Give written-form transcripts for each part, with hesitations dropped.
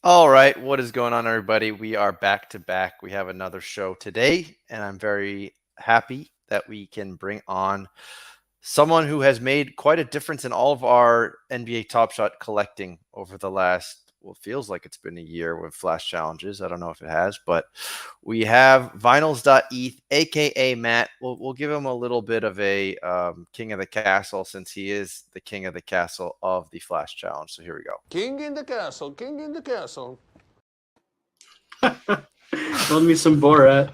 All right, what is going on, everybody? We are back to back. We have another show today, and I'm very happy that we can bring on someone who has made quite a difference in all of our NBA Top Shot collecting over the last, well, it feels like it's been a year with Flash Challenges. I don't know if it has, but we have Vinyls.eth, aka Matt. We'll give him a little bit of a king of the castle, since he is the king of the castle of the Flash Challenge. So here we go. King in the castle, king in the castle. Love me some Borat.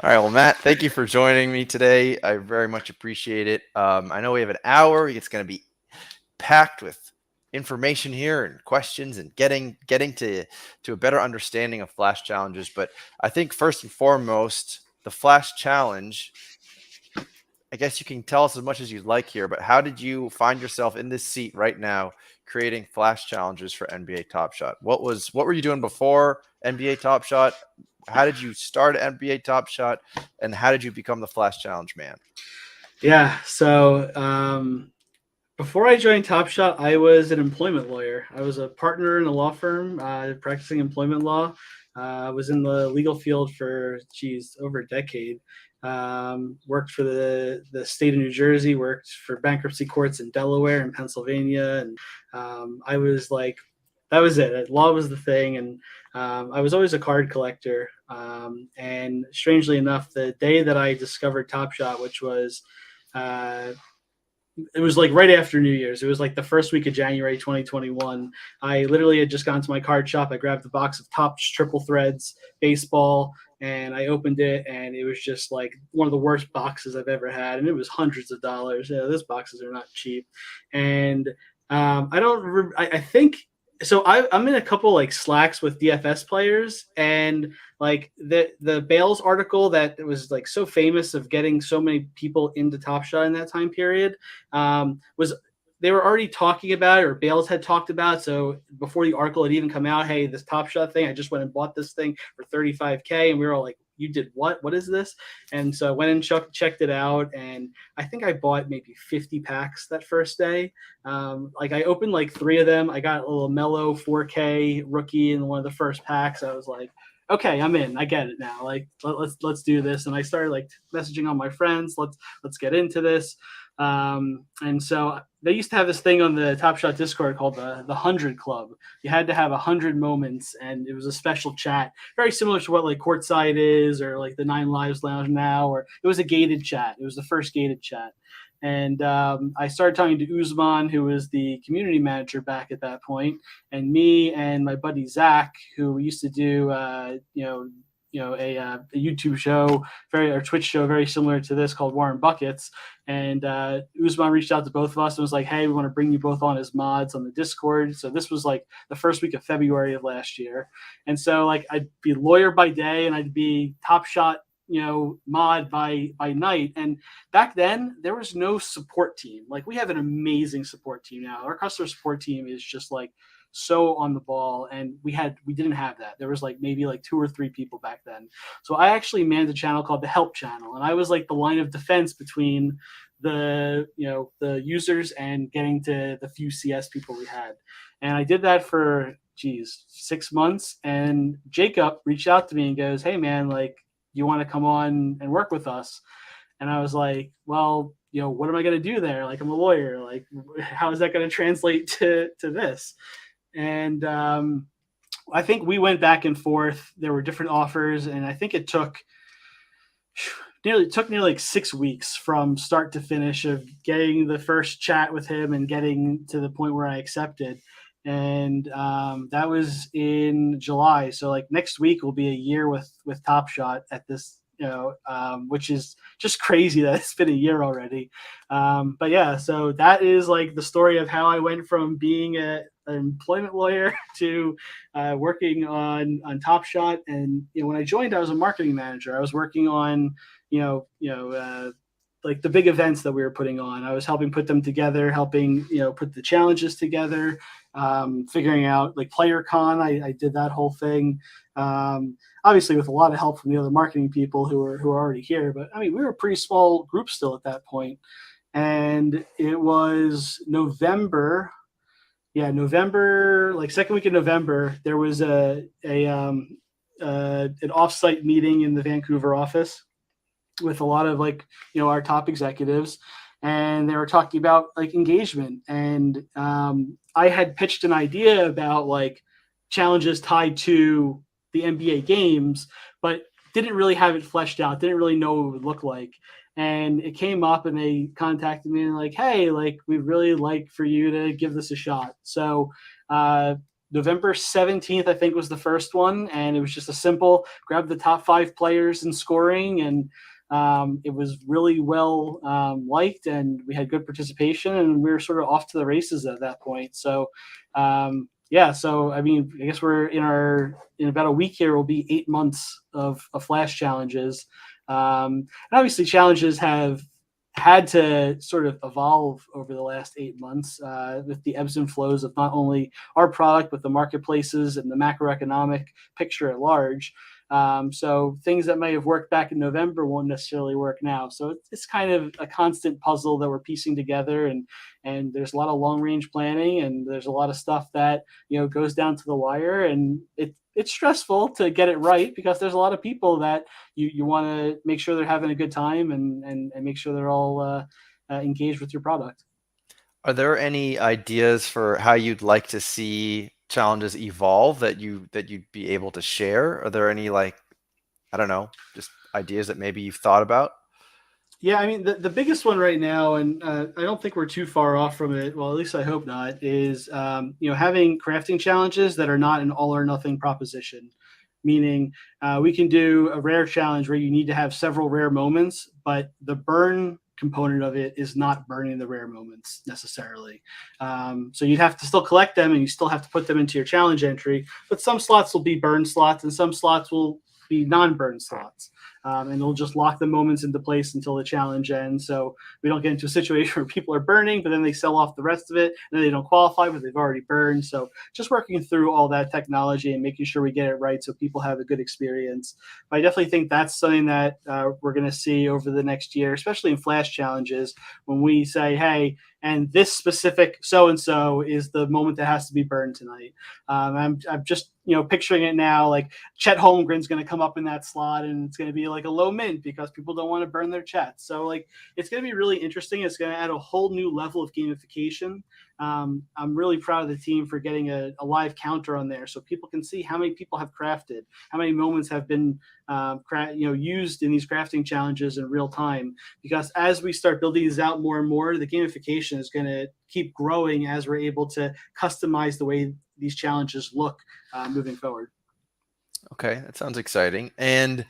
All right, well, Matt, thank you for joining me today. I very much appreciate it. I know we have an hour. It's going to be packed with information here and questions and getting to a better understanding of Flash Challenges. But I think first and foremost, the Flash Challenge, I guess you can tell us as much as you'd like here, but how did you find yourself in this seat right now creating Flash Challenges for NBA Top Shot? What were you doing before NBA Top Shot? How did you start at NBA Top Shot, and how did you become the Flash Challenge man? Yeah, so before I joined Top Shot, I was an employment lawyer. I was a partner in a law firm practicing employment law. I was in the legal field for, over a decade. Worked for the state of New Jersey, worked for bankruptcy courts in Delaware and Pennsylvania. And I was like, that was it. Law was the thing. And I was always a card collector. And strangely enough, the day that I discovered Top Shot, which was, it was like right after New Year's. It was like the first week of January 2021. I literally had just gone to my card shop. I grabbed the box of Topps Triple Threads baseball, and I opened it, and it was just like one of the worst boxes I've ever had, and it was hundreds of dollars. Those boxes are not cheap. And I think so. I'm in a couple like Slacks with DFS players, and like the Bales article that was like so famous of getting so many people into Top Shot in that time period was, they were already talking about it, or Bales had talked about it. So before the article had even come out, hey, this Top Shot thing, I just went and bought this thing for $35K, and we were all like, you did what? What is this? And so I went and checked it out, and I think I bought maybe 50 packs that first day. Like I opened like 3 of them. I got a little mellow 4K rookie in one of the first packs. I was like, okay, I'm in. I get it now. Like let's do this. And I started like messaging all my friends. Let's get into this. And so they used to have this thing on the Top Shot Discord called the 100 Club. You had to have 100 moments, and it was a special chat, very similar to what like Courtside is, or like the 9 Lives Lounge now, or it was a gated chat. It was the first gated chat. And I started talking to Usman, who was the community manager back at that point, and me and my buddy Zach, who used to do, a YouTube show, or Twitch show very similar to this called Warren Buckets. And Usman reached out to both of us and was like, hey, we want to bring you both on as mods on the Discord. So this was like the first week of February of last year. And so like I'd be lawyer by day and I'd be Top Shot, mod by night. And back then there was no support team. Like we have an amazing support team now. Our customer support team is just like so on the ball, and we didn't have that. There was like maybe like 2 or 3 people back then. So I actually manned a channel called the Help Channel, and I was like the line of defense between the users and getting to the few CS people we had. And I did that for 6 months, and Jacob reached out to me and goes, hey man, like, you want to come on and work with us? And I was like, well, what am I going to do there? Like, I'm a lawyer. Like, how is that going to translate to this? And I think we went back and forth. There were different offers, and I think it took nearly like 6 weeks from start to finish of getting the first chat with him and getting to the point where I accepted. And that was in July. So like next week will be a year with Top Shot at this, which is just crazy that it's been a year already. But yeah, so that is like the story of how I went from being an employment lawyer to working on Top Shot. And when I joined, I was a marketing manager. I was working on like the big events that we were putting on. I was helping put them together, helping put the challenges together, figuring out like PlayerCon. I did that whole thing, obviously with a lot of help from the other marketing people who are already here. But I mean, we were a pretty small group still at that point. And it was November, like second week in November. There was an offsite meeting in the Vancouver office with a lot of like our top executives, and they were talking about like engagement. And I had pitched an idea about like challenges tied to the NBA games, but didn't really have it fleshed out, didn't really know what it would look like. And it came up and they contacted me and like, hey, like we'd really like for you to give this a shot. So November 17th, I think, was the first one. And it was just a simple grab the top 5 players in scoring. And it was really well liked, and we had good participation, and we were sort of off to the races at that point. So so I mean, I guess we're in about a week here will be 8 months of Flash challenges. And obviously challenges have had to sort of evolve over the last 8 months with the ebbs and flows of not only our product, but the marketplaces and the macroeconomic picture at large. So things that may have worked back in November won't necessarily work now. So it's kind of a constant puzzle that we're piecing together, and there's a lot of long range planning, and there's a lot of stuff that goes down to the wire, and it's stressful to get it right because there's a lot of people that you want to make sure they're having a good time and make sure they're all engaged with your product. Are there any ideas for how you'd like to see challenges evolve that you'd be able to share? Are there any, like, I don't know, just ideas that maybe you've thought about? Yeah, I mean, the biggest one right now, and I don't think we're too far off from it, well, at least I hope not, is having crafting challenges that are not an all or nothing proposition. Meaning we can do a rare challenge where you need to have several rare moments, but the burn component of it is not burning the rare moments necessarily. So you'd have to still collect them, and you still have to put them into your challenge entry, but some slots will be burn slots and some slots will be non-burn slots. And they'll just lock the moments into place until the challenge ends. So we don't get into a situation where people are burning, but then they sell off the rest of it, and then they don't qualify, but they've already burned. So just working through all that technology and making sure we get it right so people have a good experience. But I definitely think that's something that we're going to see over the next year, especially in Flash challenges, when we say, hey, and this specific so-and-so is the moment that has to be burned tonight. I'm just, picturing it now, like Chet Holmgren's going to come up in that slot, and it's going to be like a low mint because people don't want to burn their Chets. So like, it's going to be really interesting. It's going to add a whole new level of gamification. I'm really proud of the team for getting a live counter on there so people can see how many people have crafted, how many moments have been used in these crafting challenges in real time. Because as we start building these out more and more, the gamification is going to keep growing as we're able to customize the way these challenges look moving forward. Okay, that sounds exciting. And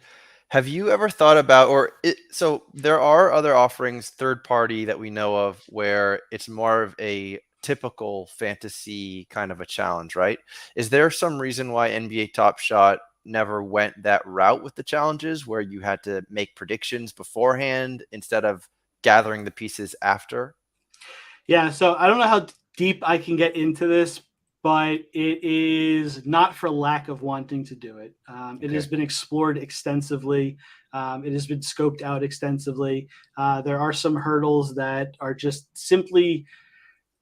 have you ever thought about, so there are other offerings, third party that we know of, where it's more of a typical fantasy kind of a challenge, right? Is there some reason why NBA Top Shot never went that route with the challenges where you had to make predictions beforehand instead of gathering the pieces after? Yeah, so I don't know how deep I can get into this, but it is not for lack of wanting to do it. It has Okay. been explored extensively. It has been scoped out extensively. There are some hurdles that are just simply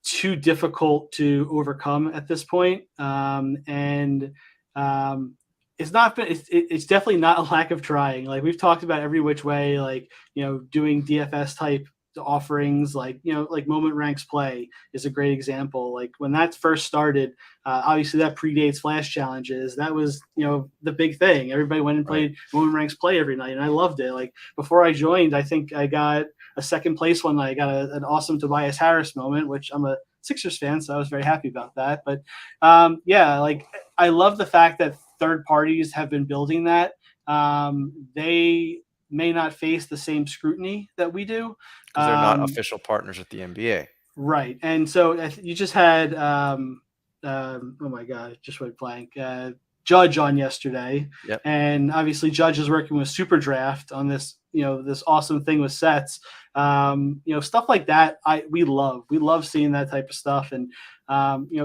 too difficult to overcome at this point. And it's not been, it's definitely not a lack of trying. Like we've talked about every which way, like, doing DFS type offerings, like, like Moment Ranks Play is a great example. Like when that first started, obviously that predates Flash Challenges. That was, the big thing. Everybody went and Right. played Moment Ranks Play every night, and I loved it. Like before I joined, I think I got a second place one night. I got an awesome Tobias Harris moment, which I'm a Sixers fan, so I was very happy about that. But yeah, like I love the fact that third parties have been building that. They may not face the same scrutiny that we do. Because they're not official partners with the NBA. Right. And so you just had, oh my God, it just went blank. Judge on yesterday. Yep. And obviously Judge is working with Super Draft on this, this awesome thing with sets. Stuff like that. We love seeing that type of stuff. And,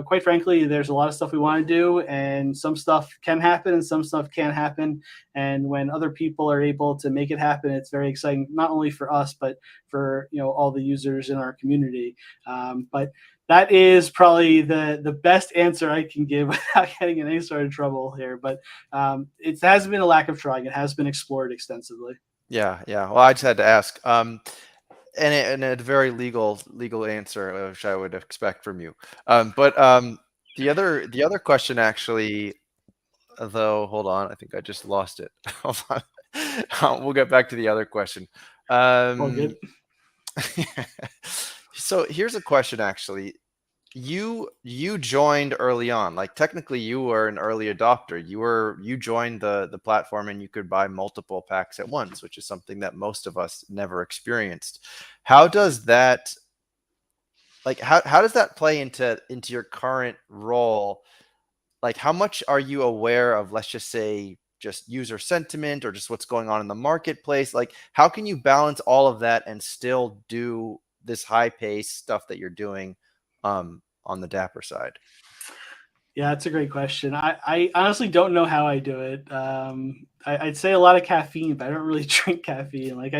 quite frankly, there's a lot of stuff we want to do, and some stuff can happen and some stuff can't happen. And when other people are able to make it happen, it's very exciting, not only for us, but for, all the users in our community. But that is probably the best answer I can give without getting in any sort of trouble here. But it hasn't been a lack of trying. It has been explored extensively. Yeah, yeah. Well, I just had to ask. And a very legal answer, which I would expect from you. But the other question actually, though, hold on, I think I just lost it. Hold on. We'll get back to the other question. All good. So here's a question actually. You joined early on. Like technically you were an early adopter. You joined the platform and you could buy multiple packs at once, which is something that most of us never experienced. How does that how does that play into your current role? Like how much are you aware of, let's just say, just user sentiment or just what's going on in the marketplace? Like how can you balance all of that and still do this high pace stuff that you're doing on the Dapper side? Yeah, that's a great question. I honestly don't know how I do it. I'd say a lot of caffeine, but I don't really drink caffeine. Like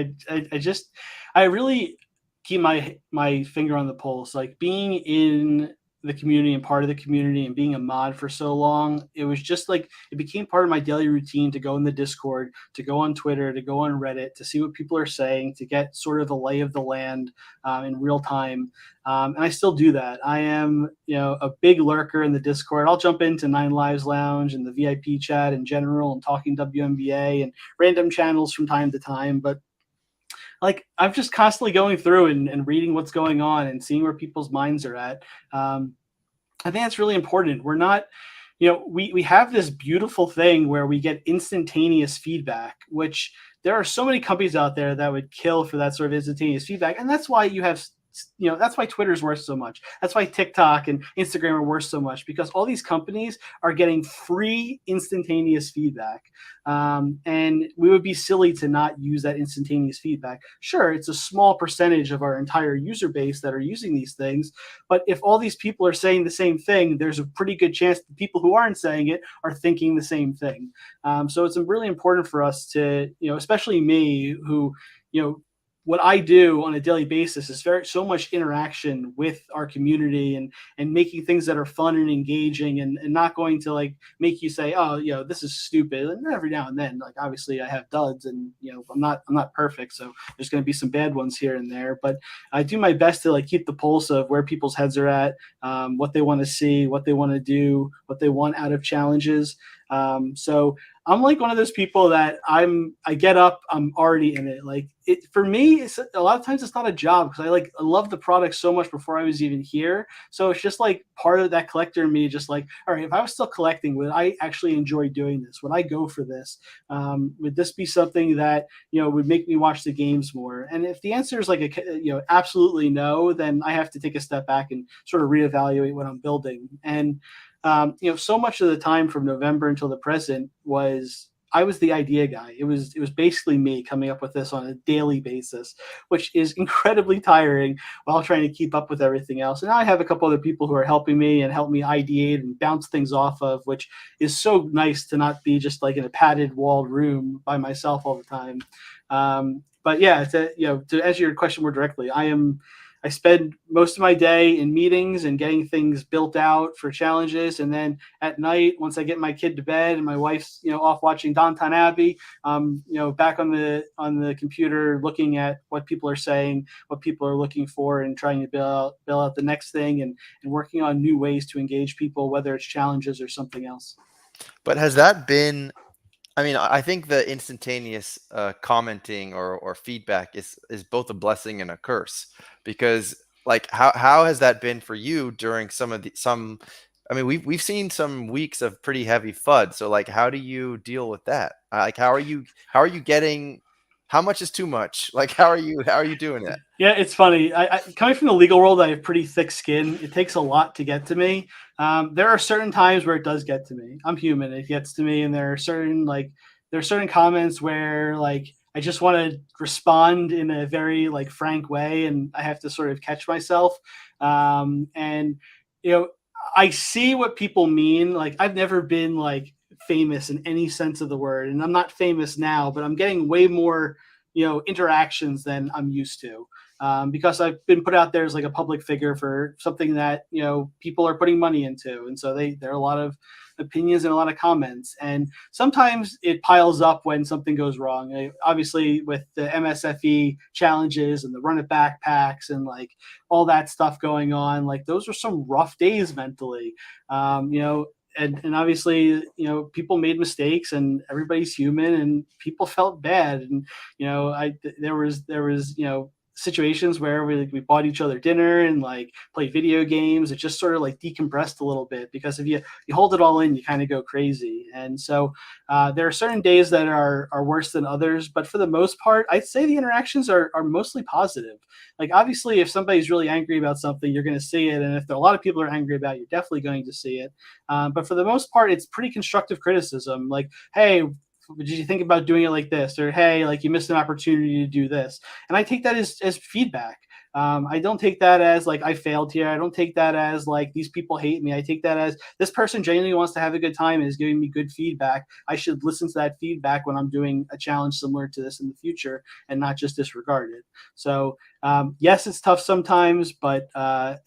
I really keep my finger on the pulse. Like being in the community and part of the community and being a mod for so long, it was just like it became part of my daily routine to go in the Discord, to go on Twitter, to go on Reddit, to see what people are saying, to get sort of the lay of the land in real time. And I still do that. I am, a big lurker in the Discord. I'll jump into Nine Lives Lounge and the VIP chat in general and talking WNBA and random channels from time to time. But like I'm just constantly going through and reading what's going on and seeing where people's minds are at. I think that's really important. We're not, we have this beautiful thing where we get instantaneous feedback, which there are so many companies out there that would kill for that sort of instantaneous feedback. And that's why you have, that's why Twitter's worth so much. That's why TikTok and Instagram are worth so much, because all these companies are getting free instantaneous feedback. And we would be silly to not use that instantaneous feedback. Sure, it's a small percentage of our entire user base that are using these things. But if all these people are saying the same thing, there's a pretty good chance the people who aren't saying it are thinking the same thing. So it's really important for us to, especially me who, what I do on a daily basis is so much interaction with our community and making things that are fun and engaging and not going to like make you say, oh, this is stupid. And every now and then, like obviously I have duds and I'm not perfect. So there's going to be some bad ones here and there, but I do my best to like keep the pulse of where people's heads are at, what they want to see, what they want to do, what they want out of challenges. So I'm like one of those people that I get up, I'm already in it. Like it for me, it's a lot of times it's not a job because I love the product so much before I was even here. So it's just like part of that collector in me, just like, all right, if I was still collecting, would I actually enjoy doing this? Would I go for this? Would this be something that would make me watch the games more? And if the answer is like absolutely no, then I have to take a step back and sort of reevaluate what I'm building. And so much of the time from November until the present was I was the idea guy. It was basically me coming up with this on a daily basis, which is incredibly tiring while trying to keep up with everything else. And now I have a couple other people who are helping me and help me ideate and bounce things off of, which is so nice to not be just like in a padded walled room by myself all the time. But yeah, to answer your question more directly, I spend most of my day in meetings and getting things built out for challenges. And then at night, once I get my kid to bed and my wife's, off watching Downton Abbey, back on the computer, looking at what people are saying, what people are looking for, and trying to build out the next thing and working on new ways to engage people, whether it's challenges or something else. But has that been, I mean, I think the instantaneous commenting or feedback is both a blessing and a curse, because like how has that been for you during some? I mean, we've seen some weeks of pretty heavy FUD. So like, how do you deal with that? Like, how are you getting? How much is too much? Like, how are you doing that? Yeah, it's funny. Coming from the legal world, I have pretty thick skin. It takes a lot to get to me. There are certain times where it does get to me. I'm human. It gets to me, and there are certain comments where like I just want to respond in a very like frank way, and I have to sort of catch myself. And you know, I see what people mean. Like I've never been like famous in any sense of the word, and I'm not famous now, but I'm getting way more interactions than I'm used to, because I've been put out there as like a public figure for something that people are putting money into, and so there are a lot of opinions and a lot of comments, and sometimes it piles up when something goes wrong. Obviously, with the MSFE challenges and the run it backpacks and like all that stuff going on, like those are some rough days mentally. And obviously people made mistakes and everybody's human and people felt bad, and there was situations where we bought each other dinner and like played video games. It just sort of like decompressed a little bit, because if you hold it all in, you kind of go crazy. And so there are certain days that are worse than others, but for the most part I'd say the interactions are mostly positive. Like obviously if somebody's really angry about something, you're going to see it, and if there are a lot of people are angry about it, you're definitely going to see it. But for the most part, it's pretty constructive criticism. Like, hey, did you think about doing it like this? Or hey, like you missed an opportunity to do this. And I take that as feedback. I don't take that as like I failed here. I don't take that as like these people hate me. I take that as this person genuinely wants to have a good time and is giving me good feedback. I should listen to that feedback when I'm doing a challenge similar to this in the future and not just disregard it. So yes, it's tough sometimes, but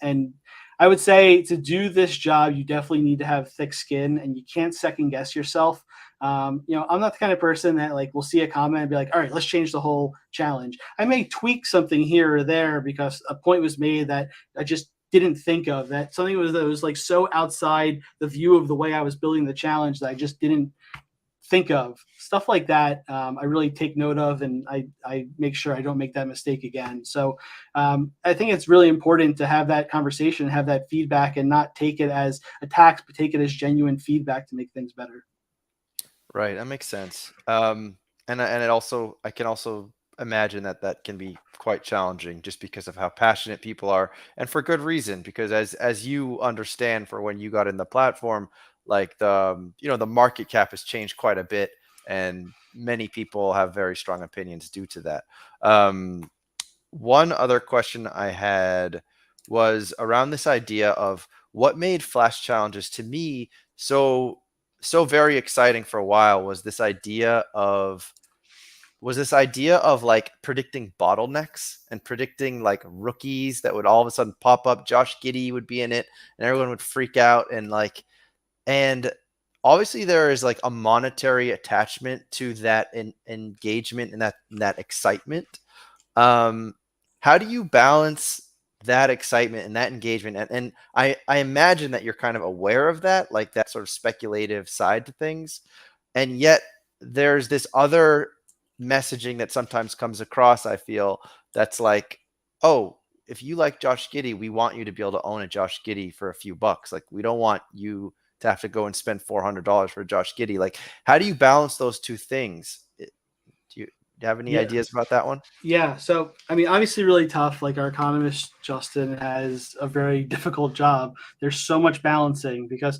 and I would say to do this job, you definitely need to have thick skin and you can't second guess yourself. I'm not the kind of person that like will see a comment and be like, all right, let's change the whole challenge. I may tweak something here or there because a point was made that I just didn't think of, that something that was like so outside the view of the way I was building the challenge that I just didn't think of. Stuff like that. I really take note of, and I make sure I don't make that mistake again. So I think it's really important to have that conversation, have that feedback, and not take it as attacks, but take it as genuine feedback to make things better. Right, that makes sense. And I can also imagine that can be quite challenging just because of how passionate people are, and for good reason. Because as you understand, for when you got in the platform, like the market cap has changed quite a bit, and many people have very strong opinions due to that. Um, One other question I had was around this idea of what made flash challenges to me so very exciting for a while was this idea of like predicting bottlenecks and predicting like rookies that would all of a sudden pop up. Josh Giddey would be in it and everyone would freak out, and obviously there is like a monetary attachment to that engagement and that excitement. um, how do you balance that excitement and that engagement. And I imagine that you're kind of aware of that, like that sort of speculative side to things. And yet there's this other messaging that sometimes comes across, I feel, that's like, oh, if you like Josh Giddey, we want you to be able to own a Josh Giddey for a few bucks. Like, we don't want you to have to go and spend $400 for Josh Giddey. Like, how do you balance those two things? Do you have any Yeah. ideas about that one? Yeah. So, I mean, obviously, really tough. Like our economist, Justin, has a very difficult job. There's so much balancing because,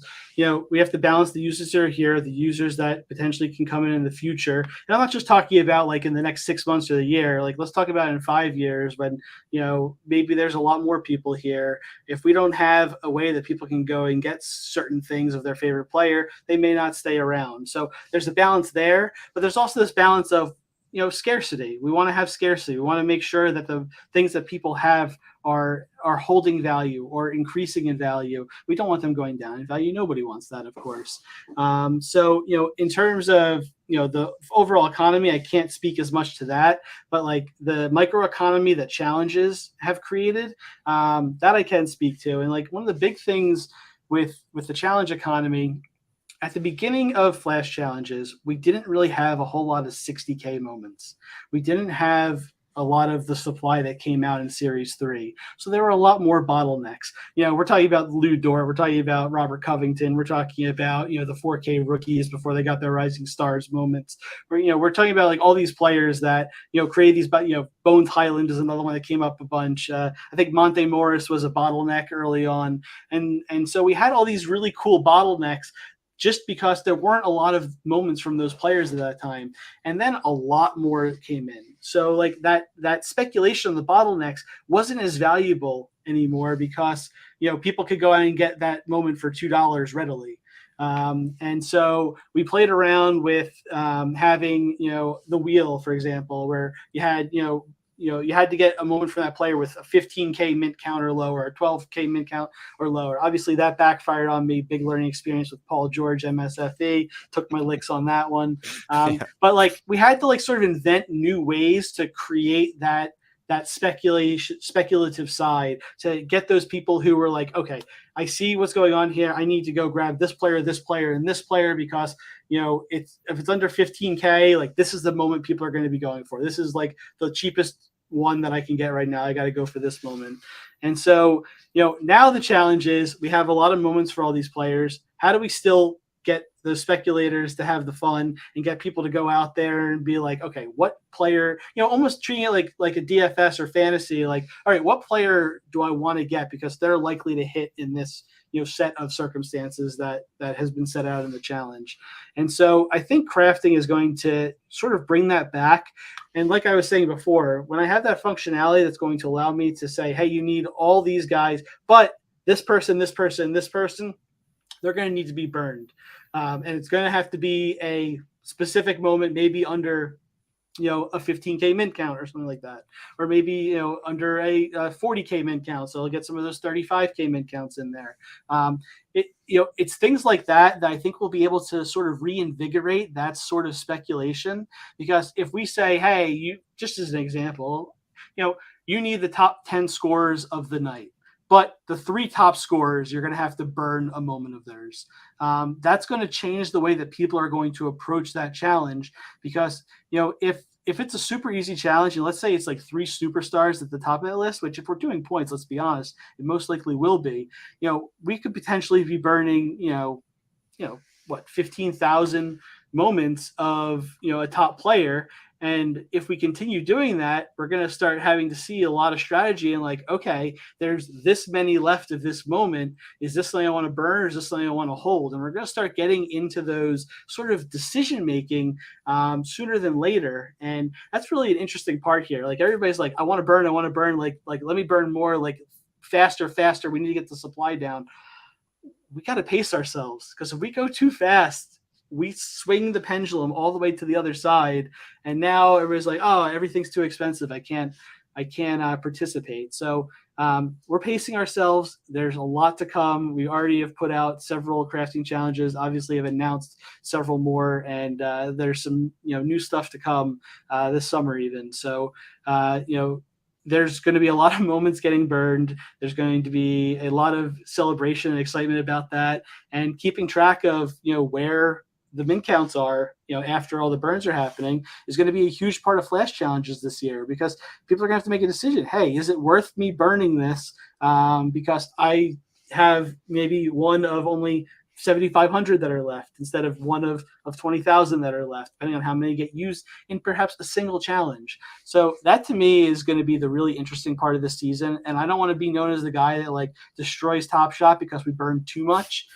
we have to balance the users that are here, the users that potentially can come in the future. And I'm not just talking about like in the next 6 months or the year. Like, let's talk about in 5 years when, maybe there's a lot more people here. If we don't have a way that people can go and get certain things of their favorite player, they may not stay around. So there's a balance there, but there's also this balance of, scarcity. We want to have scarcity. We want to make sure that the things that people have are holding value or increasing in value. We don't want them going down in value. Nobody wants that, of course. So, in terms of, the overall economy, I can't speak as much to that, but like the microeconomy that challenges have created, that I can speak to. And like one of the big things with the challenge economy, at the beginning of Flash challenges, we didn't really have a whole lot of 60K moments. We didn't have a lot of the supply that came out in Series 3. So there were a lot more bottlenecks. We're talking about Lou Dort. We're talking about Robert Covington. We're talking about, the 4K rookies before they got their Rising Stars moments. We're talking about like all these players that, create these, Bones Highland is another one that came up a bunch. I think Monte Morris was a bottleneck early on. And so we had all these really cool bottlenecks just because there weren't a lot of moments from those players at that time. And then a lot more came in. So like that speculation on the bottlenecks wasn't as valuable anymore because, people could go out and get that moment for $2 readily. And so we played around with having, the wheel, for example, where you had, you had to get a moment from that player with a 15K mint count or lower, a 12K mint count or lower. Obviously, that backfired on me. Big learning experience with Paul George, MSFE. Took my licks on that one. But like we had to like sort of invent new ways to create that speculative side to get those people who were like, okay, I see what's going on here. I need to go grab this player, and this player because if it's under 15K, like this is the moment people are going to be going for. This is like the cheapest one that I can get right now. I got to go for this moment. And so, now the challenge is we have a lot of moments for all these players. How do we still get the speculators to have the fun and get people to go out there and be like, okay, what player, almost treating it like a DFS or fantasy, like, all right, what player do I want to get because they're likely to hit in this, set of circumstances that has been set out in the challenge. And so I think crafting is going to sort of bring that back. And like I was saying before, when I have that functionality that's going to allow me to say, hey, you need all these guys, but this person, they're going to need to be burned. And it's going to have to be a specific moment, maybe under, a 15K mint count or something like that. Or maybe, under a 40K mint count. So I'll get some of those 35K mint counts in there. It's things like that I think will be able to sort of reinvigorate that sort of speculation. Because if we say, hey, you just as an example, you need the top 10 scorers of the night. But the 3 top scorers, you're going to have to burn a moment of theirs. That's going to change the way that people are going to approach that challenge because, if it's a super easy challenge, and let's say it's like 3 superstars at the top of that list, which if we're doing points, let's be honest, it most likely will be, we could potentially be burning, 15,000 moments of, a top player. And if we continue doing that, we're going to start having to see a lot of strategy and like, okay, there's this many left of this moment. Is this something I want to burn or is this something I want to hold? And we're going to start getting into those sort of decision-making sooner than later. And that's really an interesting part here. Like everybody's like, I want to burn. Like, let me burn more, like faster. We need to get the supply down. We got to pace ourselves because if we go too fast, we swing the pendulum all the way to the other side. And now everybody's like, oh, everything's too expensive. I can't participate. So we're pacing ourselves. There's a lot to come. We already have put out several crafting challenges, obviously have announced several more. And there's some, new stuff to come this summer even. So, there's going to be a lot of moments getting burned. There's going to be a lot of celebration and excitement about that, and keeping track of, where the min counts are, after all the burns are happening, is going to be a huge part of flash challenges this year, because people are going to have to make a decision. Hey, is it worth me burning this? Because I have maybe one of only 7,500 that are left instead of one of 20,000 that are left, depending on how many get used in perhaps a single challenge. So that to me is going to be the really interesting part of the season. And I don't want to be known as the guy that like destroys Top Shot because we burned too much.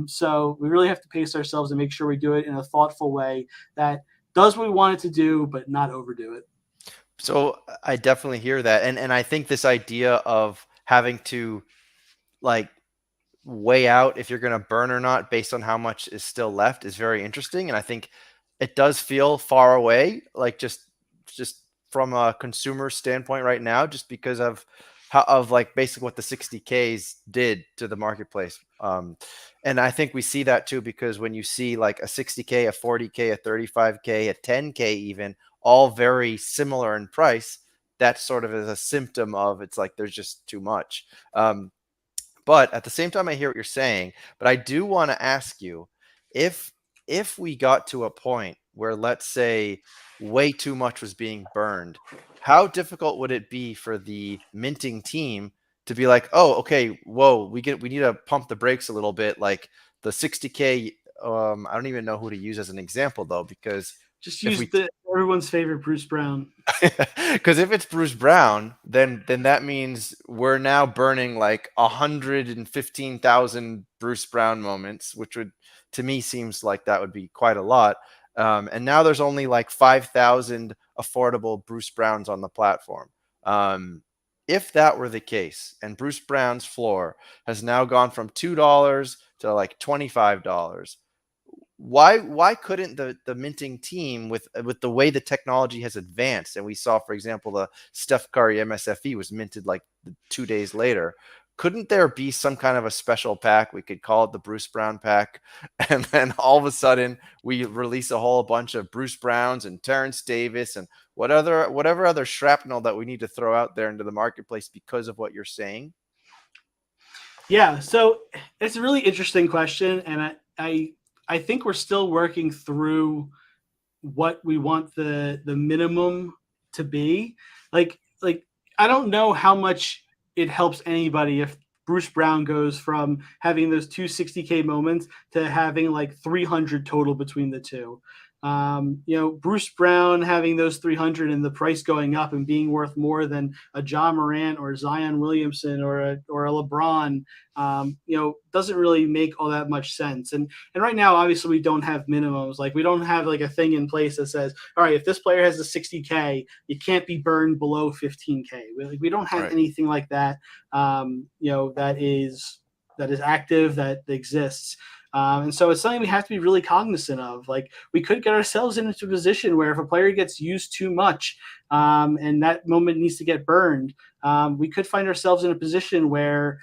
So we really have to pace ourselves and make sure we do it in a thoughtful way that does what we want it to do, but not overdo it. So I definitely hear that. And I think this idea of having to like weigh out if you're going to burn or not based on how much is still left is very interesting. And I think it does feel far away, like just from a consumer standpoint right now, just because of how of like basically what the 60Ks did to the marketplace. And I think we see that too, because when you see like a 60K, a 40K, a 35K, a 10K, even all very similar in price, that sort of is a symptom of it's like there's just too much. But at the same time, I hear what you're saying. But I do want to ask you if we got to a point where, let's say, way too much was being burned, how difficult would it be for the minting team to be like, oh, okay, whoa, we need to pump the brakes a little bit. Like the 60K, I don't even know who to use as an example though, because just use everyone's favorite Bruce Brown. Because if it's Bruce Brown, then that means we're now burning like 115,000 Bruce Brown moments, which would, to me, seems like that would be quite a lot. And now there's only like 5,000 affordable Bruce Browns on the platform. If that were the case, and Bruce Brown's floor has now gone from $2 to like $25, why couldn't the minting team, with the way the technology has advanced, and we saw, for example, the Steph Curry MSFE was minted like 2 days later, couldn't there be some kind of a special pack? We could call it the Bruce Brown pack, and then all of a sudden we release a whole bunch of Bruce Browns and Terrence Davis and whatever other shrapnel that we need to throw out there into the marketplace because of what you're saying. Yeah, so it's a really interesting question, and I think we're still working through what we want the minimum to be. Like I don't know how much it helps anybody if Bruce Brown goes from having those 260K moments to having like 300 total between the two. Bruce Brown having those 300 and the price going up and being worth more than a John Morant or Zion Williamson or a LeBron, doesn't really make all that much sense. And right now, obviously, we don't have minimums. Like we don't have like a thing in place that says, all right, if this player has a 60K, you can't be burned below 15K. We don't have anything like that. That is active, that exists. And so it's something we have to be really cognizant of. Like we could get ourselves into a position where if a player gets used too much and that moment needs to get burned, we could find ourselves in a position where,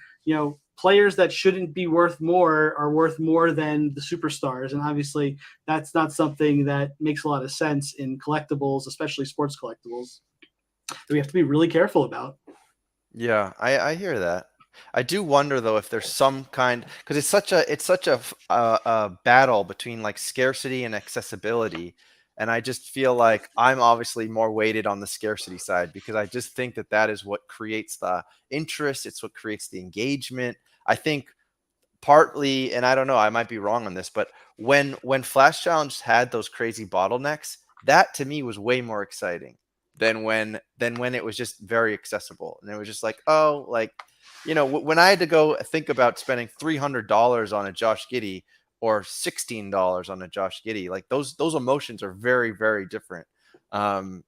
players that shouldn't be worth more are worth more than the superstars. And obviously that's not something that makes a lot of sense in collectibles, especially sports collectibles, that we have to be really careful about. Yeah, I hear that. I do wonder though if there's some kind, because it's such a battle between like scarcity and accessibility, and I just feel like I'm obviously more weighted on the scarcity side because I just think that is what creates the interest. It's what creates the engagement. I think partly, and I don't know, I might be wrong on this, but when Flash Challenge had those crazy bottlenecks, that to me was way more exciting than when it was just very accessible, and it was just like, oh, like. When I had to go think about spending $300 on a Josh Giddey or $16 on a Josh Giddey, like those emotions are very, very different. I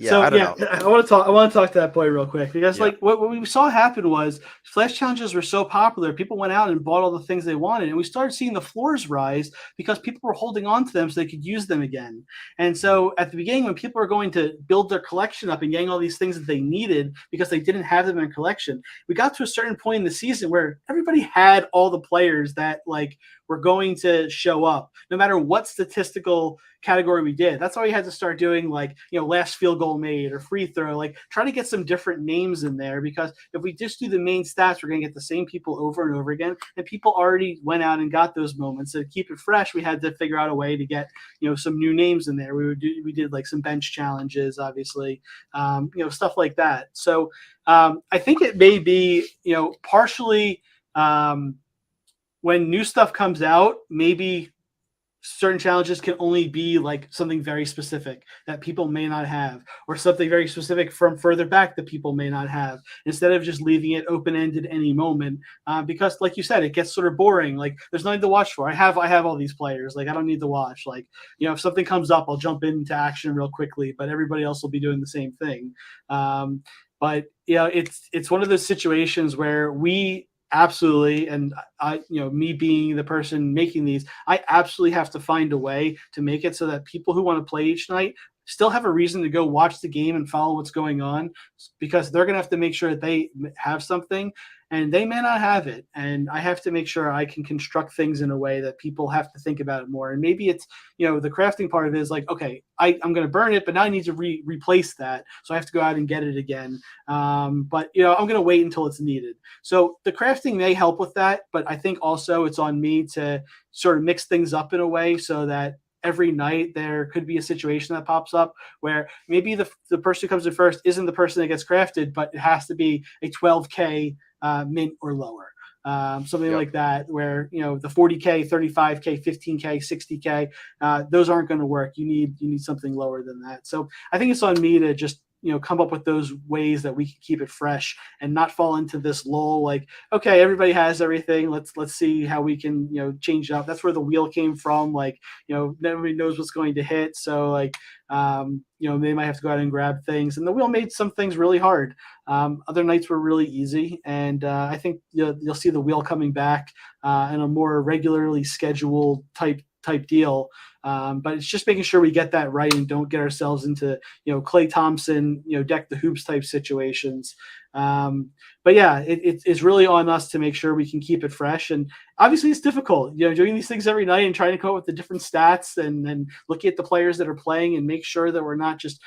don't know. I want to talk to that point real quick because like what we saw happen was flash challenges were so popular, people went out and bought all the things they wanted, and we started seeing the floors rise because people were holding on to them so they could use them again. And so at the beginning, when people were going to build their collection up and getting all these things that they needed because they didn't have them in collection, we got to a certain point in the season where everybody had all the players that like were going to show up no matter what statistical category we did. That's why we had to start doing like, last field goal made or free throw, like try to get some different names in there, because if we just do the main stats, we're going to get the same people over and over again. And people already went out and got those moments. So to keep it fresh, we had to figure out a way to get, some new names in there. We did like some bench challenges, obviously, stuff like that. So I think it may be, partially when new stuff comes out, maybe certain challenges can only be like something very specific that people may not have, or something very specific from further back that people may not have, instead of just leaving it open-ended any moment. Because like you said, it gets sort of boring. Like there's nothing to watch for. I have all these players. Like I don't need to watch. Like, if something comes up, I'll jump into action real quickly, but everybody else will be doing the same thing. But it's one of those situations where we absolutely, and I, me being the person making these, I absolutely have to find a way to make it so that people who want to play each night still have a reason to go watch the game and follow what's going on, because they're going to have to make sure that they have something, and they may not have it. And I have to make sure I can construct things in a way that people have to think about it more. And maybe it's, the crafting part of it is like, okay, I'm going to burn it, but now I need to replace that. So I have to go out and get it again. But, I'm going to wait until it's needed. So the crafting may help with that, but I think also it's on me to sort of mix things up in a way so that every night there could be a situation that pops up where maybe the person who comes in first isn't the person that gets crafted, but it has to be a 12K mint or lower. Something like that, where the 40K, 35K, 15K, 60K, those aren't going to work. You need something lower than that. So I think it's on me to just come up with those ways that we can keep it fresh and not fall into this lull. Like, okay, everybody has everything. Let's see how we can change it up. That's where the wheel came from. Like, nobody knows what's going to hit, so like they might have to go out and grab things. And the wheel made some things really hard. Other nights were really easy, and I think you'll see the wheel coming back in a more regularly scheduled type deal. But it's just making sure we get that right and don't get ourselves into, Klay Thompson, deck the hoops type situations. But yeah, it's really on us to make sure we can keep it fresh. And obviously it's difficult, doing these things every night and trying to come up with the different stats and looking at the players that are playing and make sure that we're not just,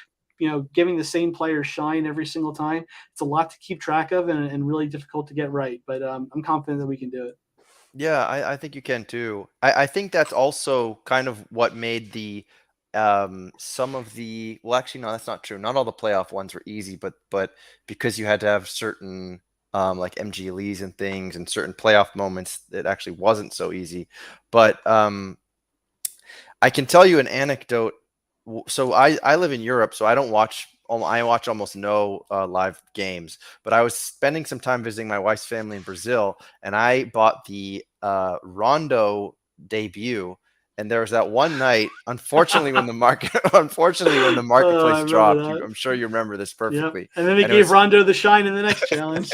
giving the same players shine every single time. It's a lot to keep track of and really difficult to get right. But I'm confident that we can do it. Yeah, I think you can too. I think that's also kind of what made the some of the, well, actually no, that's not true. Not all the playoff ones were easy, but because you had to have certain like MGLEs and things and certain playoff moments, it actually wasn't so easy. But I can tell you an anecdote. So I live in Europe, so I don't watch. I watch almost no live games. But I was spending some time visiting my wife's family in Brazil, and I bought the Rondo debut. And there was that one night, unfortunately, when the marketplace dropped. I'm sure you remember this perfectly. Yep. And then they gave Rondo the shine in the next challenge.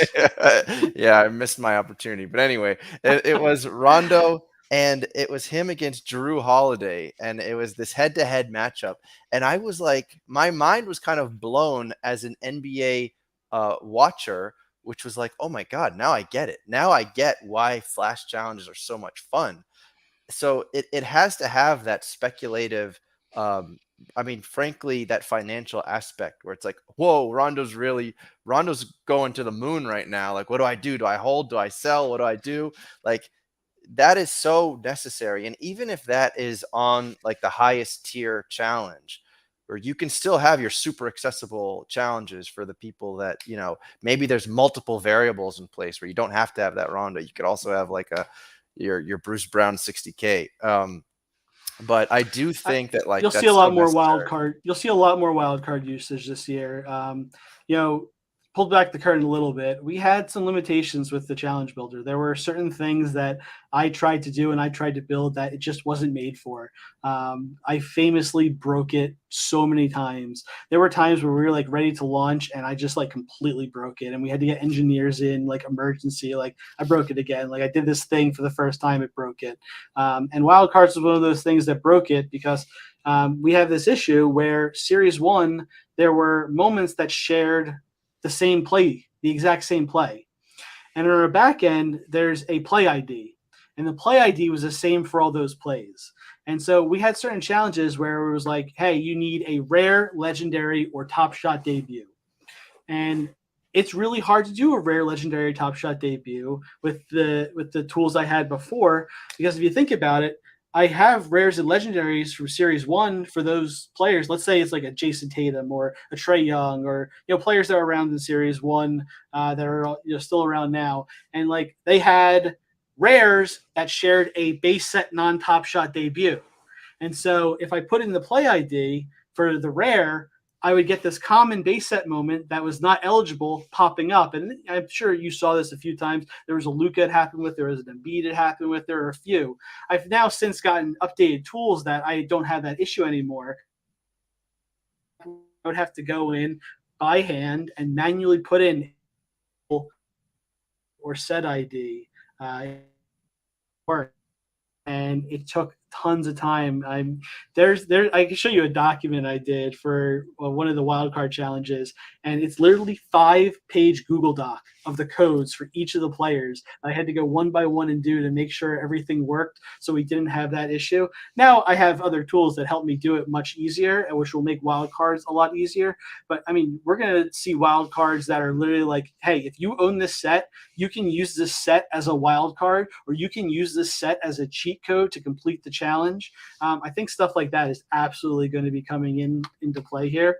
Yeah, I missed my opportunity. But anyway, it was Rondo. And it was him against Drew Holiday, and it was this head-to-head matchup. And I was like, my mind was kind of blown as an NBA watcher, which was like, oh my God, now I get it. Now I get why flash challenges are so much fun. So it has to have that speculative, frankly, that financial aspect where it's like, whoa, Rondo's going to the moon right now. Like, what do I do? Do I hold? Do I sell? What do I do? Like, that is so necessary. And even if that is on like the highest tier challenge, where you can still have your super accessible challenges for the people that, maybe there's multiple variables in place where you don't have to have that Rondo. You could also have like your Bruce Brown 60K. But I do think that like you'll see a lot more wild card. You'll see a lot more wild card usage this year. Pulled back the curtain a little bit. We had some limitations with the challenge builder. There were certain things that I tried to do and I tried to build that it just wasn't made for. I famously broke it so many times. There were times where we were like ready to launch and I just like completely broke it. And we had to get engineers in like emergency. Like I broke it again. Like I did this thing for the first time, it broke it. And wildcards was one of those things that broke it because we have this issue where Series 1, there were moments that shared the exact same play. And on our back end, there's a play ID. and the play ID was the same for all those plays. And so we had certain challenges where it was like, hey, you need a rare, legendary, or top shot debut. And it's really hard to do a rare, legendary, top shot debut with the tools I had before, because if you think about it, I have rares and legendaries from Series 1 for those players. Let's say it's like a Jason Tatum or a Trae Young, or players that are around in Series 1 that are still around now. And like they had rares that shared a base set non-top shot debut. And so if I put in the play ID for the rare, I would get this common base set moment that was not eligible popping up. And I'm sure you saw this a few times. There was a Luka it happened with, there was an Embiid it happened with, there are a few. I've now since gotten updated tools that I don't have that issue anymore. I would have to go in by hand and manually put in or set ID. And it took tons of time. I can show you a document I did for one of the wildcard challenges, and it's literally 5-page Google Doc of the codes for each of the players. I had to go one by one and do to make sure everything worked, so we didn't have that issue. Now I have other tools that help me do it much easier, which will make wildcards a lot easier. But I mean, we're gonna see wildcards that are literally like, hey, if you own this set, you can use this set as a wildcard, or you can use this set as a cheat code to complete the challenge. I think stuff like that is absolutely going to be coming into play here.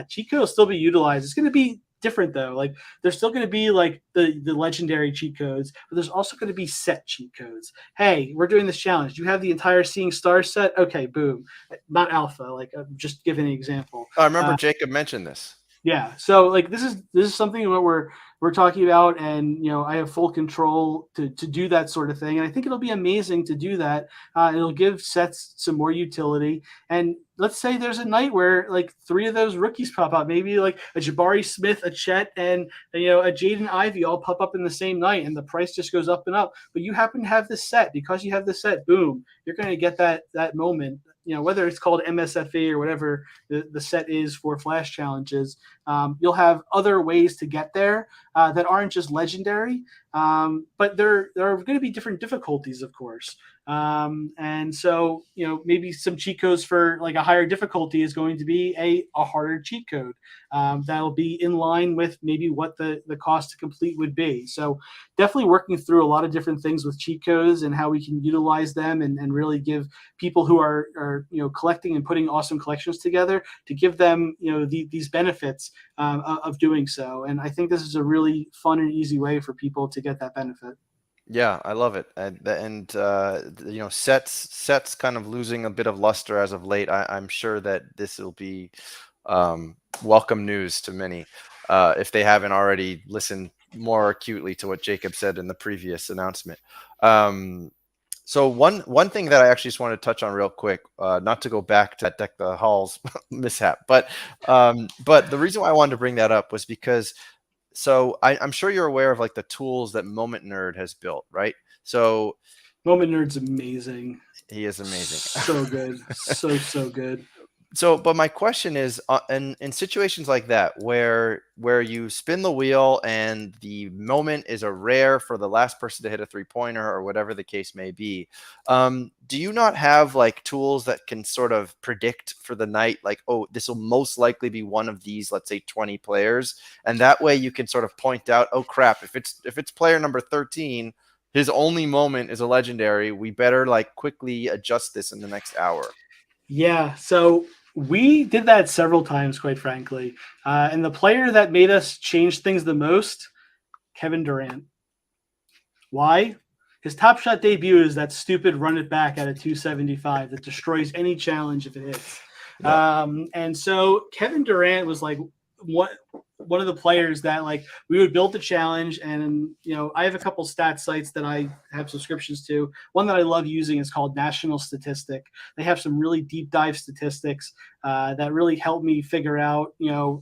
Cheat code will still be utilized. It's going to be different though. Like there's still going to be like the legendary cheat codes, but there's also going to be set cheat codes. Hey, we're doing this challenge. You have the entire Seeing Stars set. Okay, boom. Not alpha. Like I'm just giving an example. I remember Jacob mentioned this. Yeah. So like this is something that we're talking about, and I have full control to do that sort of thing, and I think it'll be amazing to do that. It'll give sets some more utility. And let's say there's a night where like 3 of those rookies pop up, maybe like a Jabari Smith, a Chet, and a Jaden Ivey all pop up in the same night, and the price just goes up and up. But you happen to have this set. Because you have this set, boom, you're going to get that moment. Whether it's called MSFE or whatever the set is for flash challenges, you'll have other ways to get there that aren't just legendary, but there are going to be different difficulties, of course. And so, maybe some cheat codes for like a higher difficulty is going to be a harder cheat code that'll be in line with maybe what the cost to complete would be. So definitely working through a lot of different things with cheat codes and how we can utilize them and really give people who are collecting and putting awesome collections together, to give them these benefits of doing so. And I think this is a really fun and easy way for people to get that benefit. Yeah, I love it. And sets kind of losing a bit of luster as of late. I'm sure that this will be welcome news to many if they haven't already listened more acutely to what Jacob said in the previous announcement. So one thing that I actually just want to touch on real quick, not to go back to that Deck the Halls mishap, but the reason why I wanted to bring that up was because I'm sure you're aware of like the tools that Moment Nerd has built, right? So Moment Nerd's amazing. He is amazing. So good. so good. So, but my question is, in situations like that, where you spin the wheel and the moment is a rare for the last person to hit a 3-pointer or whatever the case may be, do you not have like tools that can sort of predict for the night, like, oh, this will most likely be one of these, let's say 20 players, and that way you can sort of point out, oh crap, if it's player number 13, his only moment is a legendary, we better like quickly adjust this in the next hour. Yeah, so we did that several times, quite frankly. And the player that made us change things the most, Kevin Durant. Why? His Top Shot debut is that stupid run it back at a 275 that destroys any challenge if it hits. Yeah. And so Kevin Durant was like one of the players that like we would build the challenge, and I have a couple stat sites that I have subscriptions to. One that I love using is called National Statistic. They have some really deep dive statistics that really help me figure out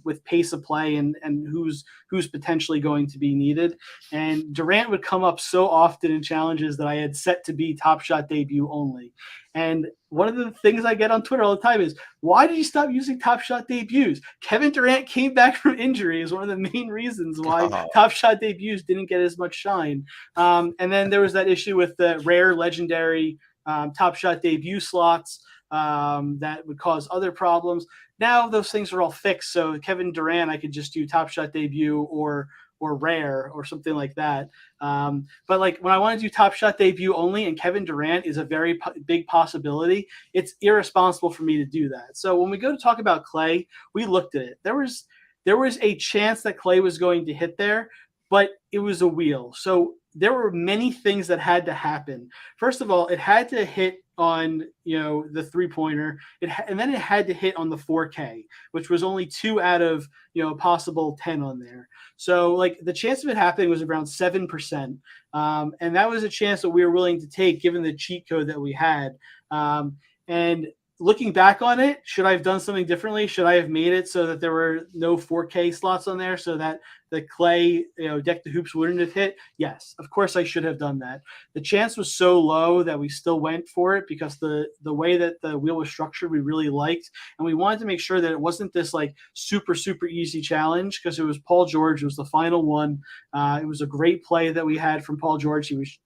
with pace of play and who's potentially going to be needed. And Durant would come up so often in challenges that I had set to be Top Shot debut only. And one of the things I get on Twitter all the time is, why did you stop using Top Shot debuts? Kevin Durant came back from injury is one of the main reasons why Oh. Top Shot debuts didn't get as much shine. And then there was that issue with the rare legendary Top Shot debut slots that would cause other problems. Now those things are all fixed. So Kevin Durant, I could just do Top Shot debut or rare or something like that. But like when I want to do Top Shot debut only, and Kevin Durant is a very big possibility, it's irresponsible for me to do that. So when we go to talk about Clay, we looked at it. There was a chance that Clay was going to hit there, but it was a wheel. So there were many things that had to happen. First of all, it had to hit on the 3-pointer, and then it had to hit on the 4K, which was only 2 out of possible 10 on there. So like the chance of it happening was around 7%, and that was a chance that we were willing to take given the cheat code that we had. And looking back on it, should I have done something differently? Should I have made it so that there were no 4K slots on there so that the Clay, Deck the Hoops wouldn't have hit? Yes, of course I should have done that. The chance was so low that we still went for it because the way that the wheel was structured, we really liked. And we wanted to make sure that it wasn't this like super, super easy challenge because it was Paul George. It was the final one. It was a great play that we had from Paul George. He was,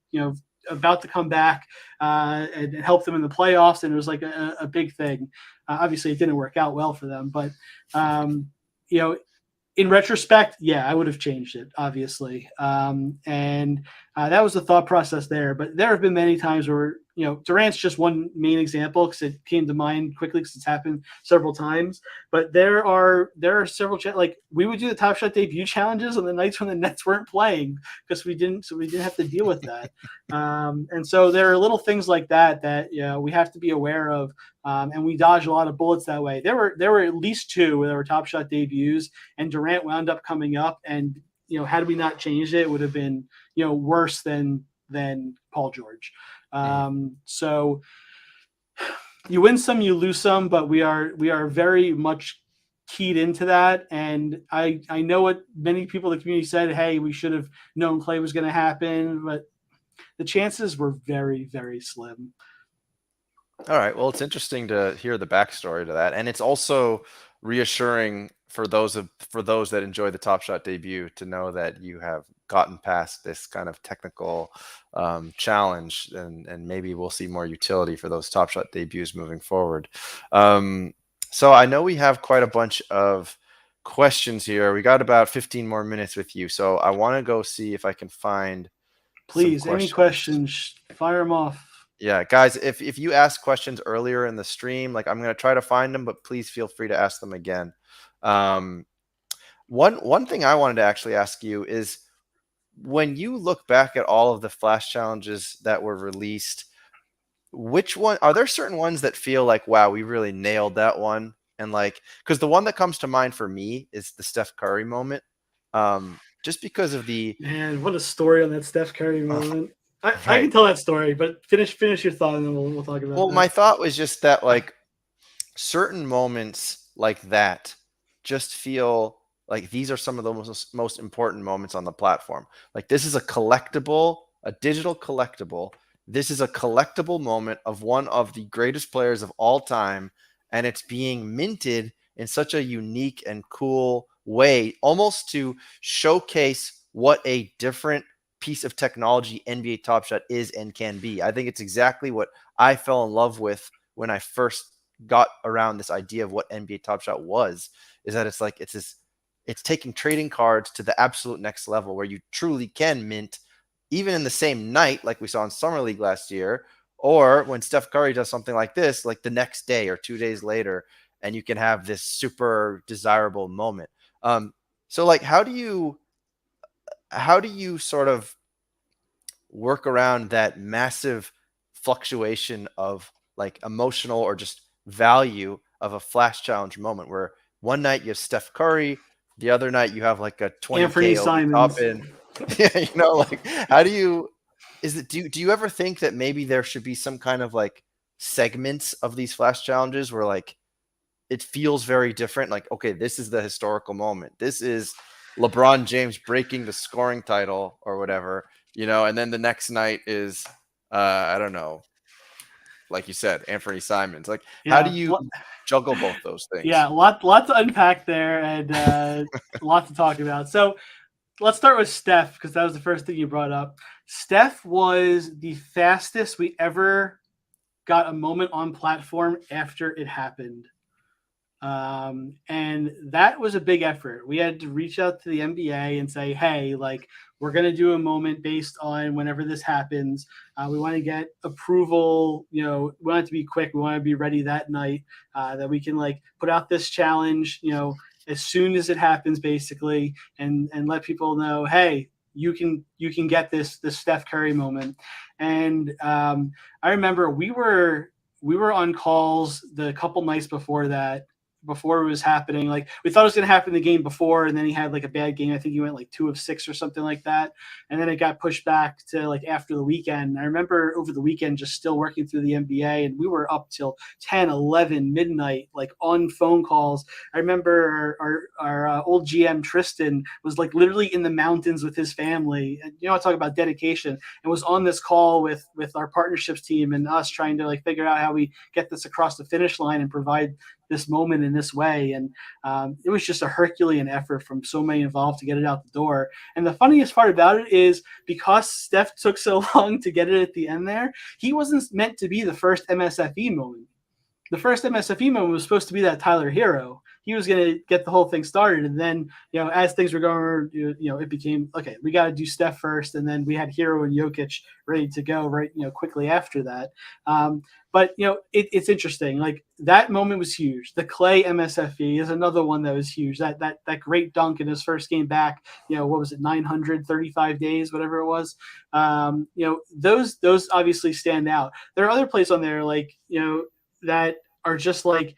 about to come back and help them in the playoffs, and it was like a big thing. Obviously, it didn't work out well for them, but in retrospect, yeah, I would have changed it, obviously, and that was the thought process there. But there have been many times where Durant's just one main example because it came to mind quickly because it's happened several times. But there are several like we would do the Top Shot debut challenges on the nights when the Nets weren't playing because we didn't have to deal with that. And so there are little things like that we have to be aware of, and we dodge a lot of bullets that way. There were at least 2 where there were Top Shot debuts, and Durant wound up coming up, and had we not changed it, it would have been worse than Paul George. So you win some, you lose some, but we are very much keyed into that. And I know what many people in the community said, hey, we should have known Clay was going to happen, but the chances were very, very slim. All right. Well, it's interesting to hear the backstory to that, and it's also reassuring for those that enjoy the Top Shot debut to know that you have gotten past this kind of technical challenge, and maybe we'll see more utility for those Top Shot debuts moving forward. So I know we have quite a bunch of questions here. We got about 15 more minutes with you, so I want to go see if I can find. Please, any questions, fire them off. Yeah, guys, if you ask questions earlier in the stream, like I'm going to try to find them, but please feel free to ask them again. One thing I wanted to actually ask you is, when you look back at all of the Flash challenges that were released, which one are there certain ones that feel like, wow, we really nailed that one? And like, because the one that comes to mind for me is the Steph Curry moment. Just because of the man, what a story on that Steph Curry moment. I can right. tell that story, but finish your thought and then we'll talk about Well, that. my thought was just that like certain moments like that just feel like these are some of the most important moments on the platform. Like this is a collectible, a digital collectible. This is a collectible moment of one of the greatest players of all time, and it's being minted in such a unique and cool way, almost to showcase what a different piece of technology NBA Top Shot is and can be. I think it's exactly what I fell in love with when I first got around this idea of what NBA Top Shot was, is that it's taking trading cards to the absolute next level where you truly can mint even in the same night, like we saw in Summer League last year, or when Steph Curry does something like this, like the next day or 2 days later, and you can have this super desirable moment. So like, how do you sort of work around that massive fluctuation of like emotional or just value of a Flash challenge moment, where one night you have Steph Curry, the other night you have like a 20K Obi Toppin. Yeah, like how do you do you ever think that maybe there should be some kind of like segments of these Flash challenges where like it feels very different? Like, okay, this is the historical moment. This is LeBron James breaking the scoring title or whatever, and then the next night is I don't know, like you said, Anthony Simons. Like, Yeah. how do you juggle both those things? Yeah, lot to unpack there, and a lot to talk about. So let's start with Steph, because that was the first thing you brought up. Steph was the fastest we ever got a moment on platform after it happened. And that was a big effort. We had to reach out to the NBA and say, hey, like, we're going to do a moment based on whenever this happens. We want to get approval. We want it to be quick. We want to be ready that night, that we can like put out this challenge, as soon as it happens, basically, and let people know, hey, you can get this Steph Curry moment. And I remember we were on calls the couple nights before that, before it was happening. Like, we thought it was going to happen the game before, and then he had like a bad game. I think he went like 2 of 6 or something like that. And then it got pushed back to like after the weekend. I remember over the weekend just still working through the NBA, and we were up till 10, 11, midnight, like on phone calls. I remember our old GM Tristan was like literally in the mountains with his family. And, I talk about dedication, and was on this call with our partnerships team and us trying to like figure out how we get this across the finish line and provide this moment in this way. And it was just a Herculean effort from so many involved to get it out the door. And the funniest part about it is, because Steph took so long to get it at the end there, he wasn't meant to be the first MSFE moment. The first MSFE moment was supposed to be that Tyler Hero. He was going to get the whole thing started. And then, as things were going, it became, okay, we got to do Steph first. And then we had Hero and Jokic ready to go right, quickly after that. But, it's interesting. Like, that moment was huge. The Clay MSFE is another one that was huge. That great dunk in his first game back, what was it, 935 days, whatever it was. Those obviously stand out. There are other plays on there, like, that are just like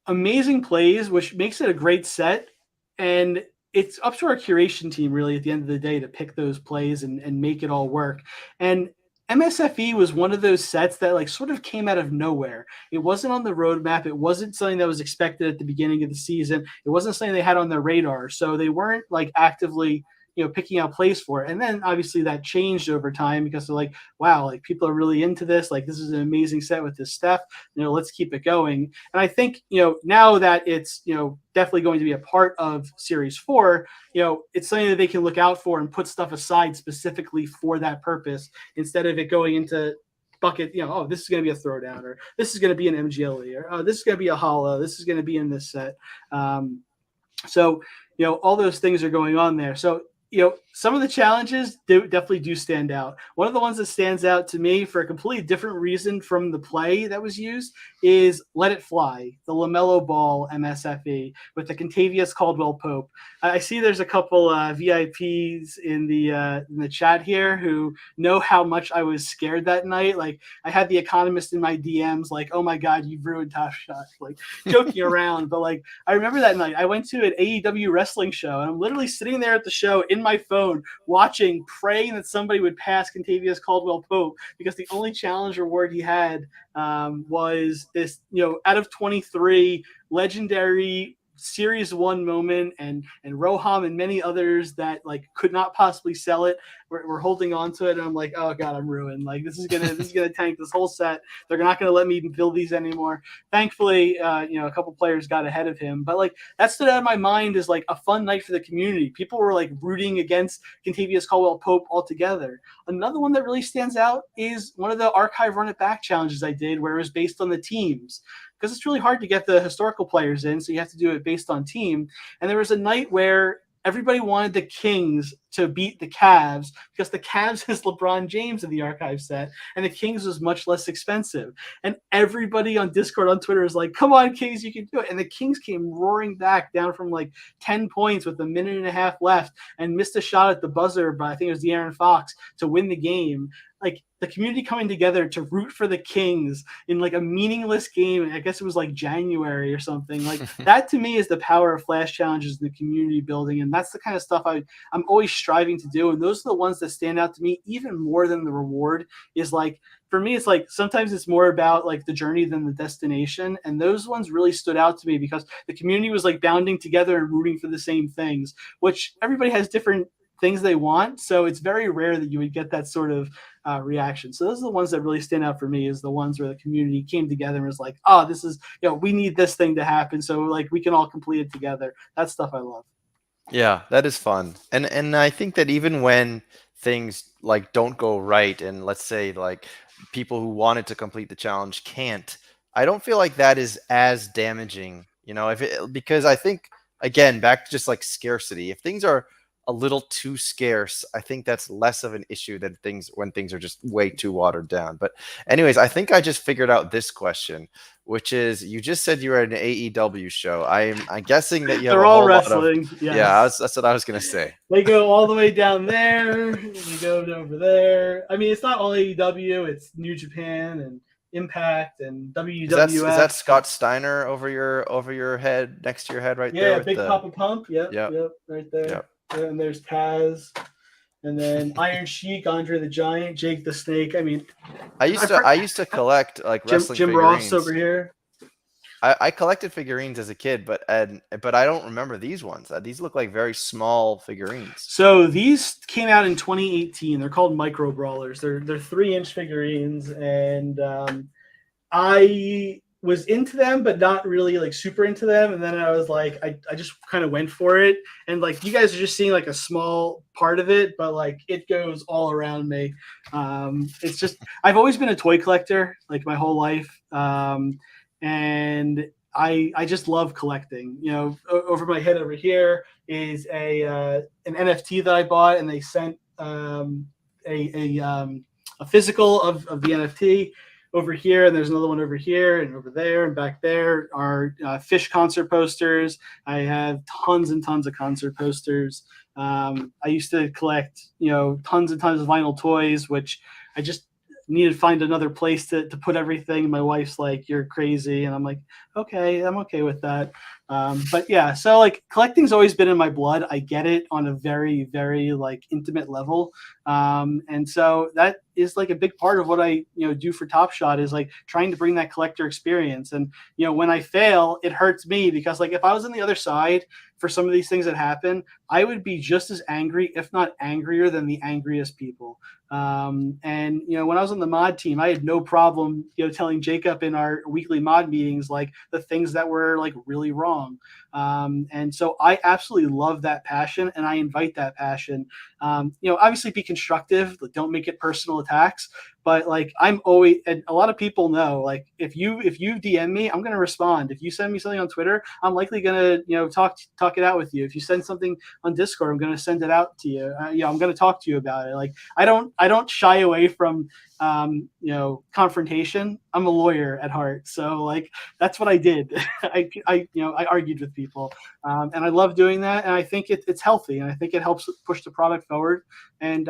amazing plays, which makes it a great set. And it's up to our curation team really at the end of the day to pick those plays and make it all work. And MSFE was one of those sets that like sort of came out of nowhere. It wasn't on the roadmap. It wasn't something that was expected at the beginning of the season. It wasn't something they had on their radar. So they weren't like actively picking out plays for it. And then obviously that changed over time, because they're like, wow, like people are really into this. Like, this is an amazing set with this Steph, let's keep it going. And I think, now that it's, definitely going to be a part of Series 4, it's something that they can look out for and put stuff aside specifically for that purpose, instead of it going into bucket, oh, this is going to be a throwdown, or this is going to be an MGLE, or oh, this is going to be a hollow, this is going to be in this set. So, all those things are going on there. So, some of the challenges definitely do stand out. One of the ones that stands out to me for a completely different reason from the play that was used is Let It Fly, the LaMelo Ball MSFE with the Contavious Caldwell-Pope. I see there's a couple VIPs in the chat here who know how much I was scared that night. Like, I had the Economist in my DMs like, oh my God, you've ruined Top Shot, like joking around. But like, I remember that night I went to an AEW wrestling show, and I'm literally sitting there at the show in my phone watching, praying that somebody would pass Contavious Caldwell-Pope, because the only challenge reward he had was this, out of 23 legendary Series 1 moment, and Roham and many others that like could not possibly sell it. We're holding on to it, and I'm like, oh God, I'm ruined. Like, this is gonna tank this whole set. They're not gonna let me build these anymore. Thankfully, a couple players got ahead of him, but like that stood out in my mind as like a fun night for the community. People were like rooting against Contavious Caldwell-Pope altogether. Another one that really stands out is one of the archive run it back challenges I did, where it was based on the teams, because it's really hard to get the historical players in, so you have to do it based on team. And there was a night where everybody wanted the Kings to beat the Cavs, because the Cavs is LeBron James in the archive set, and the Kings was much less expensive. And everybody on Discord, on Twitter, is like, come on, Kings, you can do it. And the Kings came roaring back down from like 10 points with a minute and a half left and missed a shot at the buzzer by, I think it was De'Aaron Fox, to win the game. Like, the community coming together to root for the Kings in like a meaningless game. I guess it was like January or something. Like, that to me is the power of flash challenges in the community building. And that's the kind of stuff I'm always striving to do. And those are the ones that stand out to me even more than the reward. Is like, for me, it's like sometimes it's more about like the journey than the destination. And those ones really stood out to me because the community was like bounding together and rooting for the same things, which everybody has different things they want. So it's very rare that you would get that sort of reaction. So those are the ones that really stand out for me, is the ones where the community came together and was like, oh, this is, we need this thing to happen. So like we can all complete it together. That stuff I love. Yeah, that is fun. And I think that even when things like don't go right, and let's say like people who wanted to complete the challenge can't, I don't feel like that is as damaging, if it, because I think, again, back to just like scarcity, if things are a little too scarce, I think that's less of an issue than things when things are just way too watered down. But anyways, I think I just figured out this question, which is, you just said you were at an AEW show. I'm guessing that you have They're a all whole lot of, wrestling. Yes. yeah, that's what I was gonna say. They go all the way down there. They go over there. I mean, it's not all AEW. It's New Japan and Impact and WWF. Is that Scott Steiner over your head, next to your head, right there? Yeah, With Big Papa Pump. Yep, right there. Yep. And there's Taz, and then Iron Sheik, Andre the Giant, Jake the Snake. I mean, I used to collect like wrestling Jim figurines. Ross over here. I collected figurines as a kid, but I don't remember these ones. These look like very small figurines. So these came out in 2018. They're called Micro Brawlers. They're 3-inch figurines, and I was into them, but not really like super into them. And then I was like, I just kind of went for it. And like, you guys are just seeing like a small part of it, but like it goes all around me. It's just, I've always been a toy collector, like my whole life. And I just love collecting. Over my head over here is an NFT that I bought, and they sent a physical of the NFT over here, and there's another one over here and over there, and back there are Fish concert posters. I have tons and tons of concert posters. I used to collect, tons and tons of vinyl toys, which I just needed to find another place to put everything. My wife's like, you're crazy. And I'm like, okay, I'm okay with that. But yeah, so like collecting's always been in my blood. I get it on a very, very like intimate level. And so that is like a big part of what I, do for Top Shot, is like trying to bring that collector experience. And, when I fail, it hurts me, because like if I was on the other side for some of these things that happen, I would be just as angry, if not angrier, than the angriest people. And when I was on the mod team, I had no problem, telling Jacob in our weekly mod meetings like the things that were like really wrong. And so I absolutely love that passion, and I invite that passion. Obviously be constructive, like don't make it personal attacks. But like I'm always, and a lot of people know, like if you DM me, I'm gonna respond. If you send me something on Twitter, I'm likely gonna talk it out with you. If you send something on Discord, I'm gonna send it out to you. I'm gonna talk to you about it. Like I don't shy away from confrontation. I'm a lawyer at heart, so like that's what I did. I argued with people, and I love doing that. And I think it's healthy, and I think it helps push the product forward. And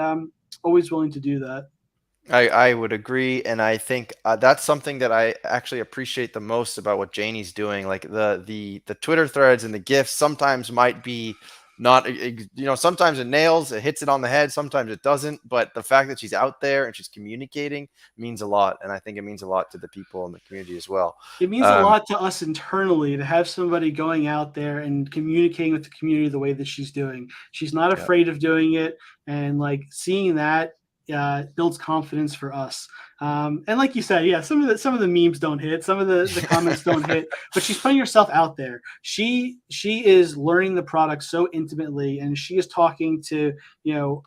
always willing to do that. I would agree, and I think that's something that I actually appreciate the most about what Janie's doing. Like the Twitter threads and the GIFs sometimes might be not, sometimes it nails, it hits it on the head, sometimes it doesn't. But the fact that she's out there and she's communicating means a lot, and I think it means a lot to the people in the community as well. It means a lot to us internally to have somebody going out there and communicating with the community the way that she's doing. She's not afraid of doing it, and like seeing that builds confidence for us. And like you said, yeah, some of the memes don't hit, some of the comments don't hit, but she's putting herself out there. She is learning the product so intimately, and she is talking to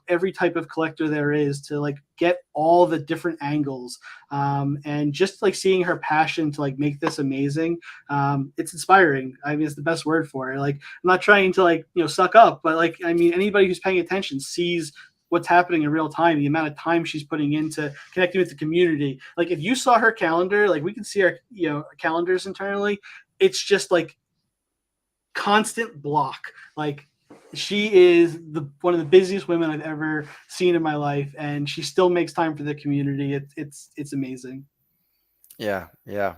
every type of collector there is to like get all the different angles. And just like seeing her passion to like make this amazing, it's inspiring. I mean, it's the best word for it. Like I'm not trying to like suck up, but like I mean, anybody who's paying attention sees what's happening in real time, the amount of time she's putting into connecting with the community. Like if you saw her calendar, like we can see our, calendars internally. It's just like constant block. Like she is one of the busiest women I've ever seen in my life. And she still makes time for the community. It's amazing. Yeah.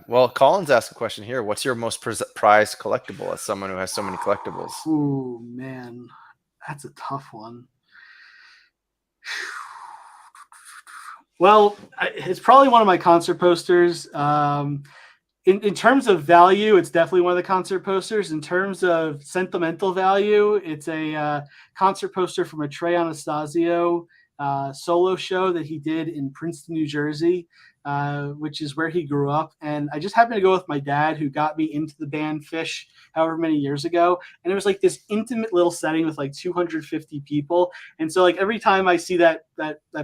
Well, Collins asked a question here. What's your most prized collectible, as someone who has so many collectibles? Oh man, that's a tough one. Well, it's probably one of my concert posters. in terms of value, it's definitely one of the concert posters. In terms of sentimental value, it's a concert poster from a Trey Anastasio solo show that he did in Princeton, New Jersey, which is where he grew up. And I just happened to go with my dad, who got me into the band Fish however many years ago. And it was like this intimate little setting with like 250 people. And so like every time I see that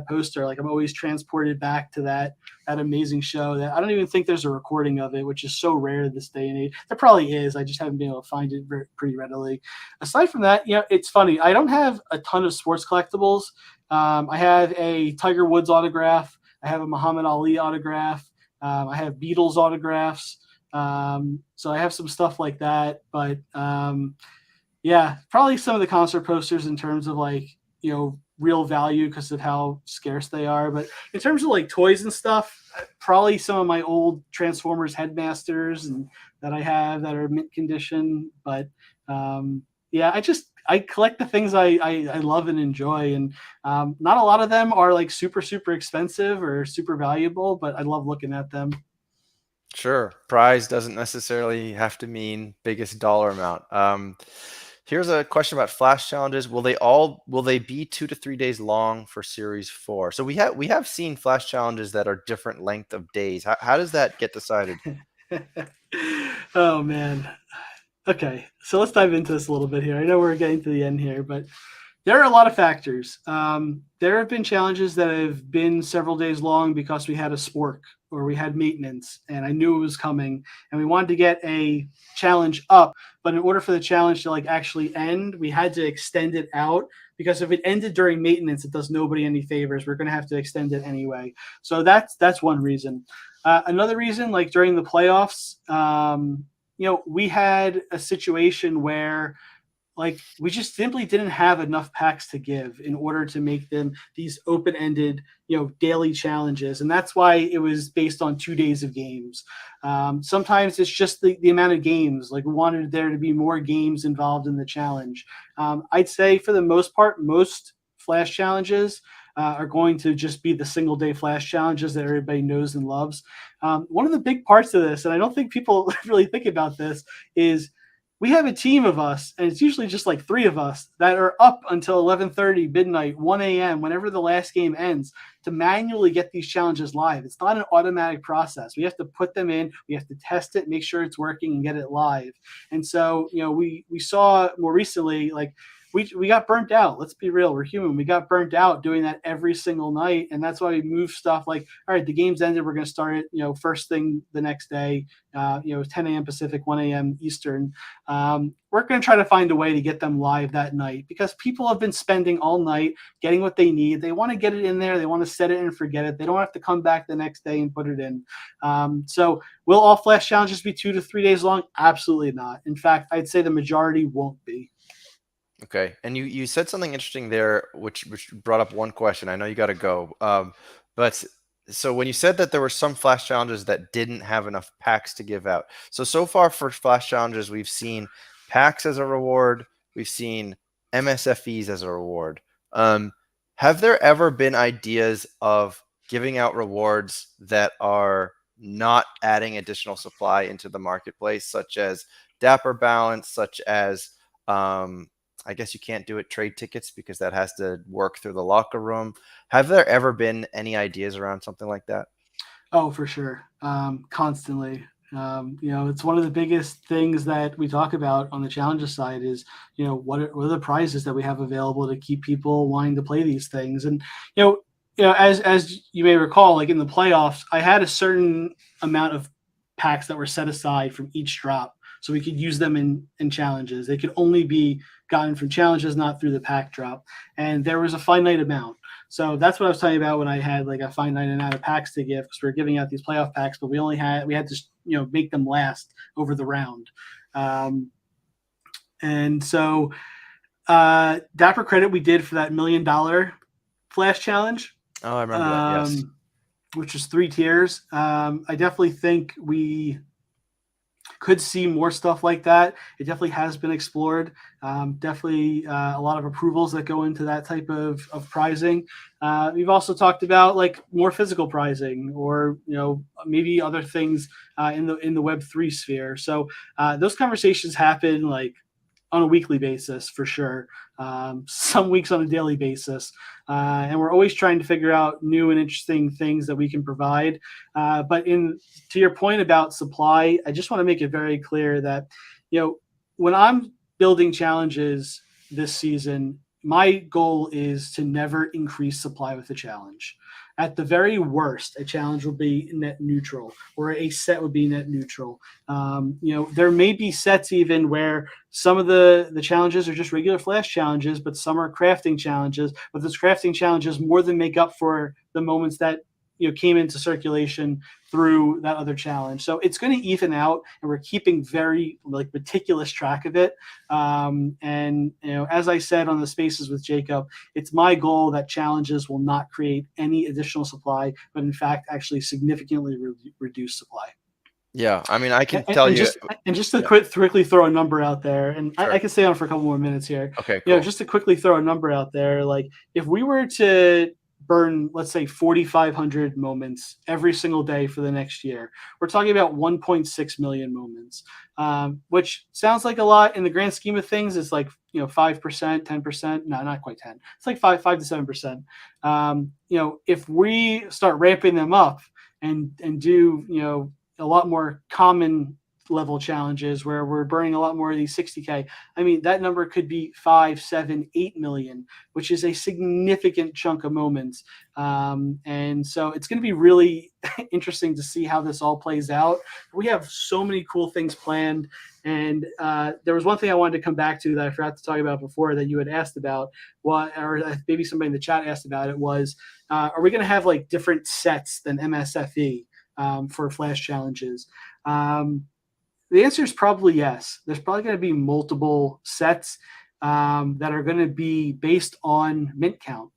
poster, like I'm always transported back to that amazing show that I don't even think there's a recording of it, which is so rare this day and age. There probably is. I just haven't been able to find it pretty readily. Aside from that, it's funny. I don't have a ton of sports collectibles. I have a Tiger Woods autograph. I have a Muhammad Ali autograph. I have Beatles autographs. So I have some stuff like that. But yeah, probably some of the concert posters in terms of like, real value because of how scarce they are. But in terms of like toys and stuff, probably some of my old Transformers Headmasters and that I have that are mint condition. But yeah, I collect the things I love and enjoy, and not a lot of them are like super expensive or super valuable, but I love looking at them. Sure. Prize doesn't necessarily have to mean biggest dollar amount. Here's a question about flash challenges. Will they be 2 to 3 days long for series 4? So we have seen flash challenges that are different length of days. How does that get decided? Oh man. Okay, so let's dive into this a little bit here. I know we're getting to the end here, but there are a lot of factors. There have been challenges that have been several days long because we had a spork or we had maintenance, and I knew it was coming, and we wanted to get a challenge up. But in order for the challenge to like actually end, we had to extend it out, because if it ended during maintenance, it does nobody any favors. We're going to have to extend it anyway. So that's one reason. Another reason, like during the playoffs, we had a situation where like we just simply didn't have enough packs to give in order to make them these open-ended, daily challenges. And that's why it was based on 2 days of games. Sometimes it's just the amount of games. Like we wanted there to be more games involved in the challenge. I'd say for the most part, most flash challenges are going to just be the single day flash challenges that everybody knows and loves. One of the big parts of this, and I don't think people really think about this, is we have a team of us, and it's usually just like 3 of us that are up until 11:30, midnight, 1 a.m., whenever the last game ends, to manually get these challenges live. It's not an automatic process. We have to put them in, we have to test it, make sure it's working, and get it live. And so, we saw more recently, like, we got burnt out. Let's be real. We're human. We got burnt out doing that every single night. And that's why we moved stuff like, all right, the game's ended. We're going to start it, first thing the next day, 10 a.m. Pacific, 1 a.m. Eastern. We're going to try to find a way to get them live that night, because people have been spending all night getting what they need. They want to get it in there. They want to set it and forget it. They don't have to come back the next day and put it in. So will all flash challenges be 2 to 3 days long? Absolutely not. In fact, I'd say the majority won't be. Okay, and you said something interesting there, which brought up one question. I know you got to go, but so when you said that there were some flash challenges that didn't have enough packs to give out, so far for flash challenges, we've seen packs as a reward, we've seen MSFEs as a reward. Have there ever been ideas of giving out rewards that are not adding additional supply into the marketplace, such as Dapper Balance, such as I guess you can't do it trade tickets because that has to work through the locker room. Have there ever been any ideas around something like that? Oh, for sure. Constantly. It's one of the biggest things that we talk about on the challenges side is, what are the prizes that we have available to keep people wanting to play these things. And, as you may recall, like in the playoffs, I had a certain amount of packs that were set aside from each drop, so we could use them in challenges. They could only be gotten from challenges, not through the pack drop. And there was a finite amount. So that's what I was talking about when I had like a finite amount of packs to give, because we were giving out these playoff packs, but we had to make them last over the round. And so Dapper Credit we did for that $1 million flash challenge. Oh, I remember that, yes. Which is 3 tiers. I definitely think we could see more stuff like that. It definitely has been explored. Definitely a lot of approvals that go into that type of pricing. We've also talked about like more physical pricing, or maybe other things in the Web3 sphere. So those conversations happen like on a weekly basis for sure. Some weeks on a daily basis, and we're always trying to figure out new and interesting things that we can provide. But to your point about supply, I just want to make it very clear that when I'm building challenges this season, my goal is to never increase supply with a challenge. At the very worst, a challenge will be net neutral, or a set would be net neutral. There may be sets even where some of the challenges are just regular flash challenges, but some are crafting challenges. But those crafting challenges more than make up for the moments that came into circulation through that other challenge. So it's going to even out, and we're keeping very meticulous track of it. And as I said on the spaces with Jacob, it's my goal that challenges will not create any additional supply, but in fact actually significantly reduce supply. Yeah, I mean, I can tell you. Just to quickly throw a number out there, and sure. I can stay on for a couple more minutes here. Okay, cool. Just to quickly throw a number out there, like if we were to burn, let's say, 4,500 moments every single day for the next year, we're talking about 1.6 million moments, which sounds like a lot in the grand scheme of things. It's like 5%, 10%. No, not quite 10. It's like 5 to 7%. If we start ramping them up and do a lot more common level challenges where we're burning a lot more of these 60K, I mean, that number could be 5, 7, 8 million, which is a significant chunk of moments. And so it's going to be really interesting to see how this all plays out. We have so many cool things planned. And there was one thing I wanted to come back to that I forgot to talk about before that you had asked about, or maybe somebody in the chat asked about it, was, are we going to have like different sets than MSFE for flash challenges? The answer is probably yes. There's probably going to be multiple sets that are going to be based on mint count.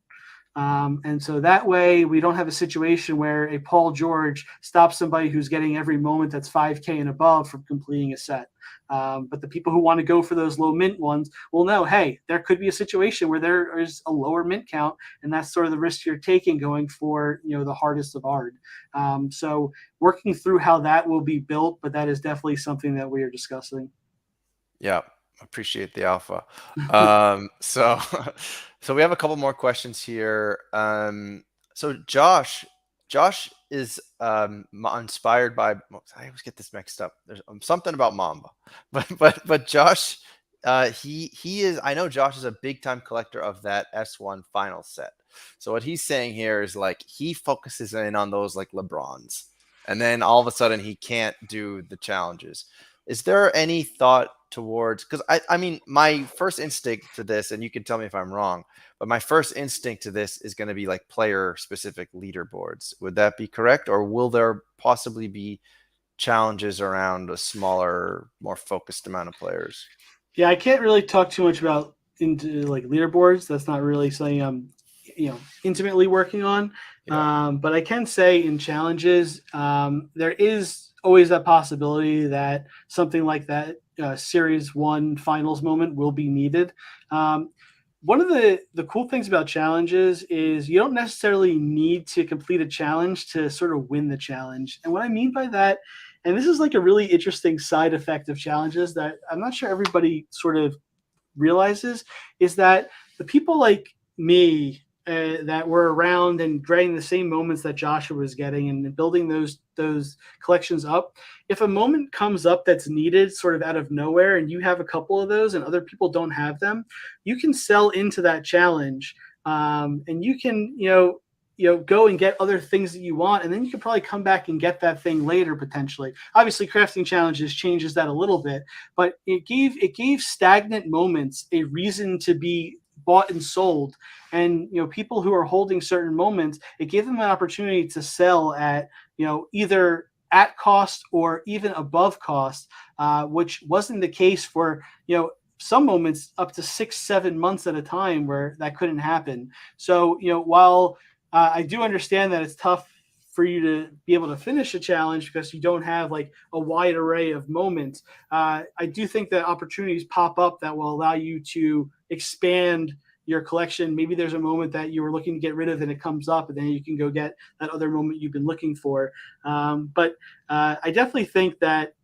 And so that way we don't have a situation where a Paul George stops somebody who's getting every moment that's 5K and above from completing a set. But the people who want to go for those low mint ones will know, hey, there could be a situation where there is a lower mint count, and that's sort of the risk you're taking going for, the hardest of hard. So working through how that will be built, but that is definitely something that we are discussing. Yeah, appreciate the alpha. So we have a couple more questions here. So Josh is inspired by, I always get this mixed up. There's something about Mamba, but Josh, he is, I know Josh is a big time collector of that S1 final set. So what he's saying here is like, he focuses in on those like LeBrons, and then all of a sudden he can't do the challenges. Is there any thought towards, because I mean, my first instinct to this, and you can tell me if I'm wrong, but my first instinct to this is going to be like player specific leaderboards. Would that be correct? Or will there possibly be challenges around a smaller, more focused amount of players? Yeah, I can't really talk too much about into like leaderboards. That's not really something I'm intimately working on. Yeah. But I can say in challenges, there is always that possibility that something like that Series 1 finals moment will be needed. One of the cool things about challenges is you don't necessarily need to complete a challenge to sort of win the challenge. And what I mean by that, and this is like a really interesting side effect of challenges that I'm not sure everybody sort of realizes, is that the people like me that were around and getting the same moments that Joshua was getting and building those collections up, if a moment comes up that's needed sort of out of nowhere and you have a couple of those and other people don't have them, you can sell into that challenge, and you can go and get other things that you want, and then you can probably come back and get that thing later potentially. Obviously, crafting challenges changes that a little bit, but it gave stagnant moments a reason to be bought and sold. And people who are holding certain moments, it gave them an opportunity to sell at either at cost or even above cost, which wasn't the case for some moments up to 6-7 months at a time where that couldn't happen. So while I do understand that it's tough for you to be able to finish a challenge because you don't have like a wide array of moments. I do think that opportunities pop up that will allow you to expand your collection. Maybe there's a moment that you were looking to get rid of and it comes up, and then you can go get that other moment you've been looking for. But I definitely think that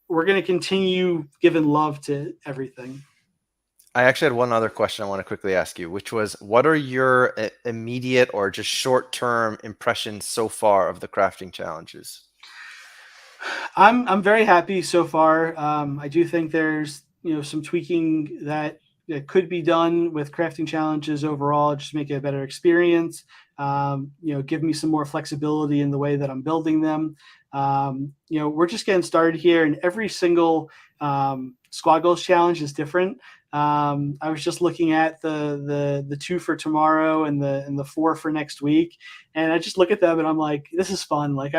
we're going to continue giving love to everything. I actually had one other question I want to quickly ask you, which was, what are your immediate or just short-term impressions so far of the crafting challenges? I'm very happy so far. I do think there's some tweaking that could be done with crafting challenges overall, just make it a better experience. Give me some more flexibility in the way that I'm building them. We're just getting started here, and every single squad goals challenge is different. I was just looking at the 2 for tomorrow and the 4 for next week, and I just look at them and I'm like, this is fun. Like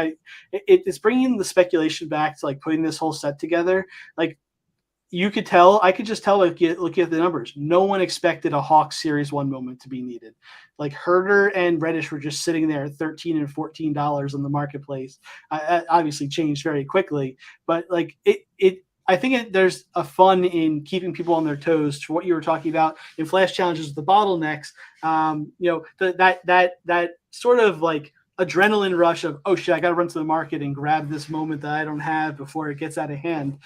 it's bringing the speculation back to like putting this whole set together. Like I could just tell, like, looking at the numbers, no one expected a Hawks Series 1 moment to be needed. Like Herder and Reddish were just sitting there at $13 and $14 on the marketplace. Obviously changed very quickly, but like I think there's a fun in keeping people on their toes to what you were talking about in flash challenges with the bottlenecks. That sort of like adrenaline rush of, oh shit, I got to run to the market and grab this moment that I don't have before it gets out of hand.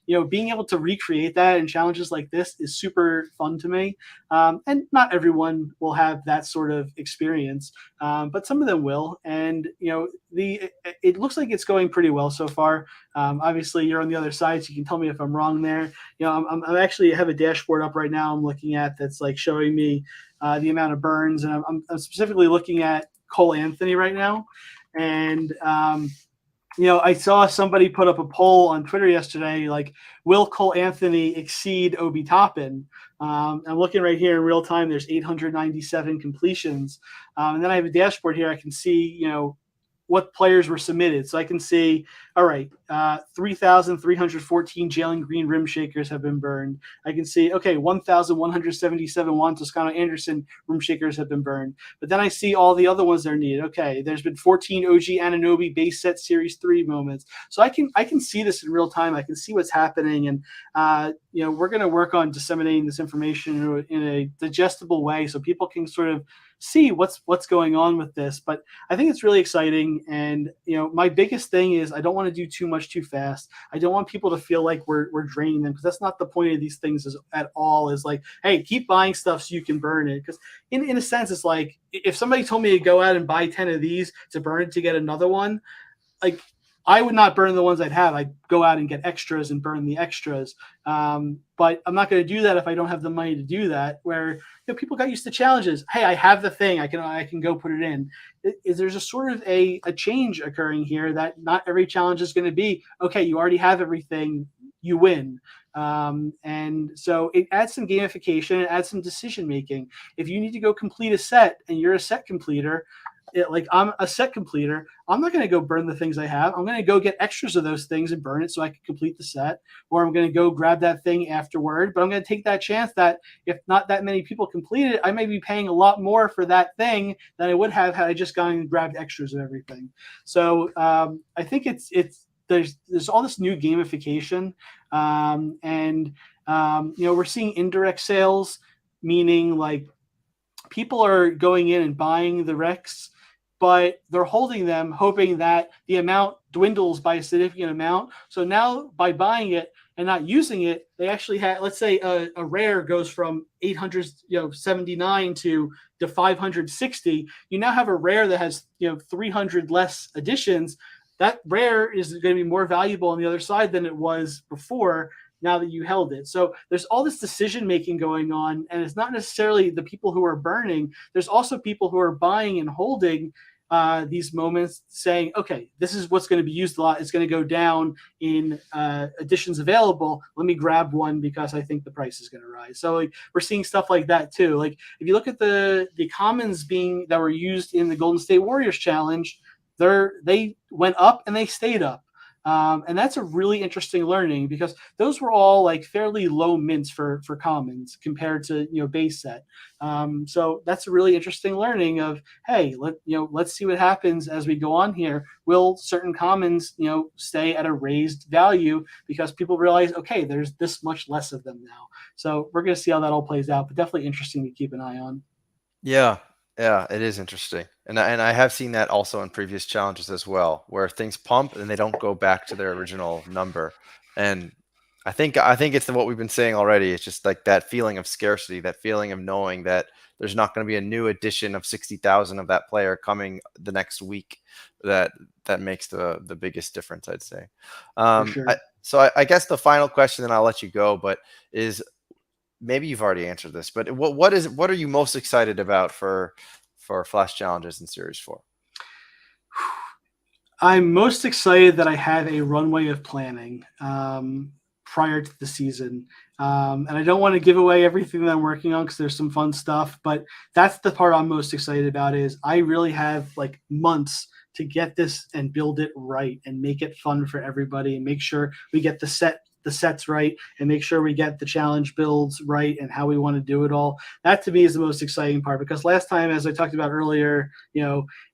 Being able to recreate that in challenges like this is super fun to me. And not everyone will have that sort of experience, but some of them will. And, it looks like it's going pretty well so far. Obviously you're on the other side, so you can tell me if I'm wrong there. I'm actually have a dashboard up right now I'm looking at that's like showing me the amount of burns. And I'm specifically looking at Cole Anthony right now. And, I saw somebody put up a poll on Twitter yesterday, like, will Cole Anthony exceed Obi Toppin? I'm looking right here in real time. There's 897 completions. And then I have a dashboard here. I can see, what players were submitted. So I can see, all right, 3,314 Jalen Green rim shakers have been burned. I can see, okay, 1,177 Juan Toscano Anderson rim shakers have been burned. But then I see all the other ones that are needed. Okay, there's been 14 OG Anunoby base set series 3 moments. So I can see this in real time. I can see what's happening. And, we're going to work on disseminating this information in a digestible way so people can sort of see what's going on with this. But I think it's really exciting. And, my biggest thing is I don't want to do too much too fast. I don't want people to feel like we're draining them, because that's not the point of these things at all. Is like, hey, keep buying stuff so you can burn it. Because in a sense, it's like if somebody told me to go out and buy 10 of these to burn it to get another one, like, I would not burn the ones I'd have. I'd go out and get extras and burn the extras. But I'm not going to do that if I don't have the money to do that. Where people got used to challenges. Hey, I have the thing. I can go put it in. There's a sort of a change occurring here that not every challenge is going to be, okay, you already have everything, you win. And so it adds some gamification. It adds some decision making. If you need to go complete a set and you're a set completer, like I'm a set completer, I'm not going to go burn the things I have. I'm going to go get extras of those things and burn it so I can complete the set, or I'm going to go grab that thing afterward. But I'm going to take that chance that if not that many people complete it, I may be paying a lot more for that thing than I would have had I just gone and grabbed extras of everything. So I think there's all this new gamification, and we're seeing indirect sales, meaning like people are going in and buying the Rex, but they're holding them hoping that the amount dwindles by a significant amount. So now by buying it and not using it, they actually have, let's say a rare goes from 879 to 560. You now have a rare that has 300 less additions. That rare is going to be more valuable on the other side than it was before, now that you held it. So there's all this decision making going on, and it's not necessarily the people who are burning. There's also people who are buying and holding these moments, saying, okay, this is what's going to be used a lot. It's going to go down in editions available. Let me grab one because I think the price is going to rise. So like, we're seeing stuff like that too. Like if you look at the commons that were used in the Golden State Warriors challenge, they went up and they stayed up. And that's a really interesting learning because those were all like fairly low mints for commons compared to base set. So that's a really interesting learning of, hey, let's see what happens as we go on here. Will certain commons stay at a raised value because people realize, okay, there's this much less of them now. So we're going to see how that all plays out, but definitely interesting to keep an eye on. Yeah, yeah, it is interesting, and I have seen that also in previous challenges as well, where things pump and they don't go back to their original number. And I think it's what we've been saying already. It's just like that feeling of scarcity, that feeling of knowing that there's not going to be a new edition of 60,000 of that player coming the next week. That makes the biggest difference, I'd say. For Um, I, sure. so I guess the final question, and I'll let you go, but is maybe you've already answered this, but what are you most excited about for Flash Challenges in Series 4? I'm most excited that I have a runway of planning prior to the season. And I don't want to give away everything that I'm working on because there's some fun stuff, but that's the part I'm most excited about is I really have like months to get this and build it right and make it fun for everybody and make sure we get the sets right and make sure we get the challenge builds right and how we want to do it all. That to me is the most exciting part because last time, as I talked about earlier,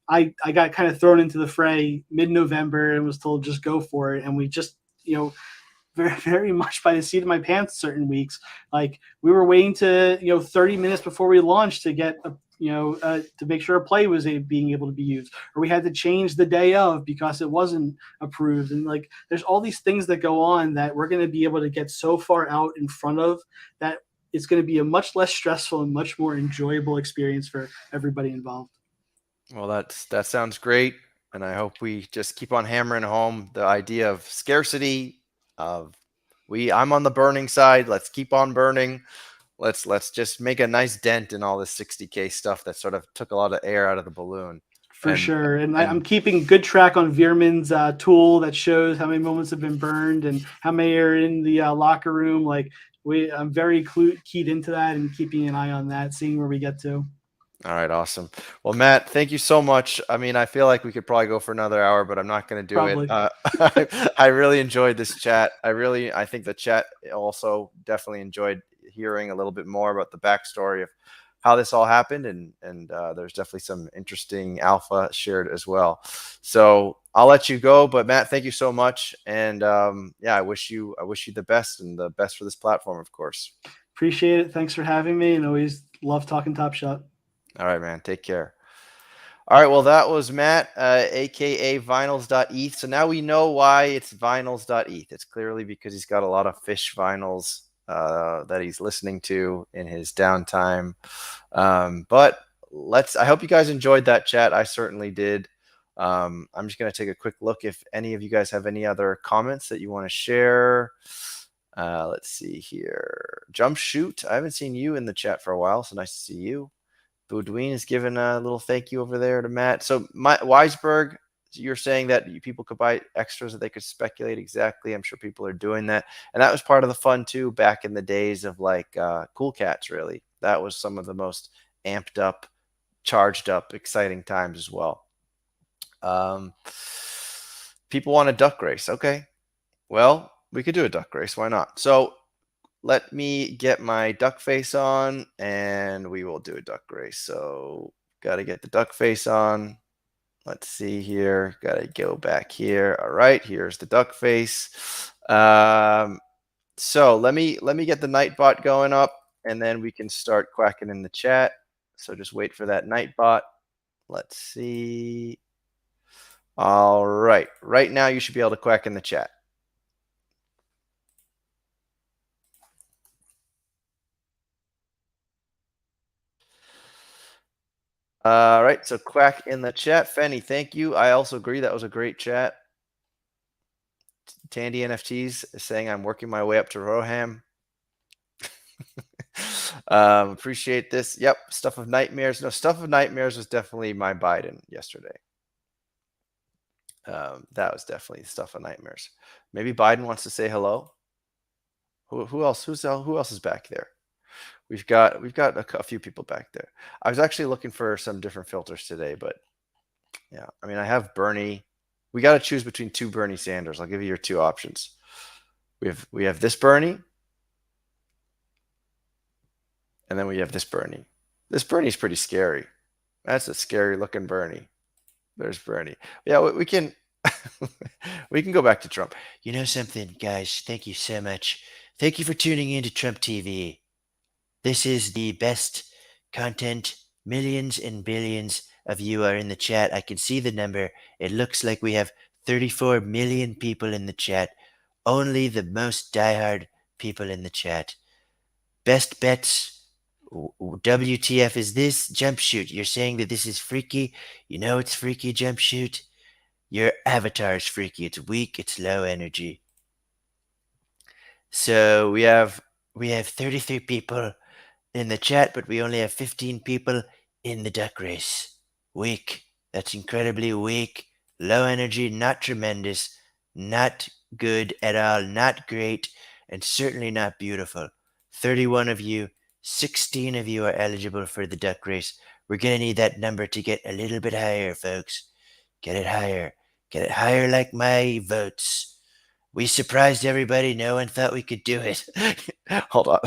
I got kind of thrown into the fray mid-November and was told just go for it. And we just, very, very much by the seat of my pants certain weeks. Like we were waiting to, 30 minutes before we launched to get to make sure a play was being able to be used, or we had to change the day of because it wasn't approved. And like, there's all these things that go on that we're going to be able to get so far out in front of that it's going to be a much less stressful and much more enjoyable experience for everybody involved. Well, that sounds great, and I hope we just keep on hammering home the idea of scarcity. Of I'm on the burning side. Let's keep on burning. Let's just make a nice dent in all this 60K stuff that sort of took a lot of air out of the balloon. For And sure. And I'm and keeping good track on Veerman's tool that shows how many moments have been burned and how many are in the locker room. Like I'm very keyed into that and keeping an eye on that, seeing where we get to. All right, awesome. Well, Matt, thank you so much. I mean, I feel like we could probably go for another hour, but I'm not going to do it. Probably. I really enjoyed this chat. I think the chat also definitely enjoyed hearing a little bit more about the backstory of how this all happened, and there's definitely some interesting alpha shared as well. So I'll let you go, but Matt, thank you so much, and yeah, I wish you the best and the best for this platform, of course. Appreciate it. Thanks for having me, and always love talking Top Shot. All right, man. Take care. All right. Well, that was Matt, aka Vinyls.eth. So now we know why it's Vinyls.eth. It's clearly because he's got a lot of fish vinyls that he's listening to in his downtime. But I hope you guys enjoyed that chat. I certainly did. I'm just going to take a quick look if any of you guys have any other comments that you want to share. Let's see here. Jump Shoot. I haven't seen you in the chat for a while, so nice to see you. Boudouin is giving a little thank you over there to Matt. So Weisberg, you're saying that people could buy extras that they could speculate exactly. I'm sure people are doing that. And that was part of the fun too, back in the days of like Cool Cats, really. That was some of the most amped up, charged up, exciting times as well. People want a duck race. Okay. Well, we could do a duck race. Why not? So let me get my duck face on and we will do a duck race. So got to get the duck face on. Let's see here. Got to go back here. All right, here's the duck face. So let me get the Nightbot going up and then we can start quacking in the chat. So just wait for that Nightbot. Let's see. All right. Right now you should be able to quack in the chat. All right, so quack in the chat. Fenny, thank you. I also agree that was a great chat. Tandy NFTs is saying I'm working my way up to Roham. Appreciate this. Yep, Stuff of Nightmares. No, Stuff of Nightmares was definitely my Biden yesterday. That was definitely Stuff of Nightmares. Maybe Biden wants to say hello. Who else? Who else is back there? We've got a few people back there. I was actually looking for some different filters today, but yeah, I mean, I have Bernie. we got to choose between two Bernie Sanders. I'll give you your two options. We have this Bernie, and then we have this Bernie. This Bernie's pretty scary. That's a scary looking Bernie. There's Bernie. Yeah, we can we can go back to Trump. You know something, guys? Thank you so much. Thank you for tuning in to Trump TV. This is the best content. Millions and billions of you are in the chat. I can see the number. It looks like we have 34 million people in the chat. Only the most diehard people in the chat. Best bets. WTF is this? Jump shoot. You're saying that this is freaky? You know it's freaky, jump shoot? Your avatar is freaky. It's weak. It's low energy. So we have 33 people in the chat, but we only have 15 people in the duck race. Weak. That's incredibly weak. Low energy, not tremendous, not good at all, not great, and certainly not beautiful. 31 of you, 16 of you are eligible for the duck race. We're going to need that number to get a little bit higher, folks. Get it higher. Get it higher like my votes. We surprised everybody. No one thought we could do it. Hold on.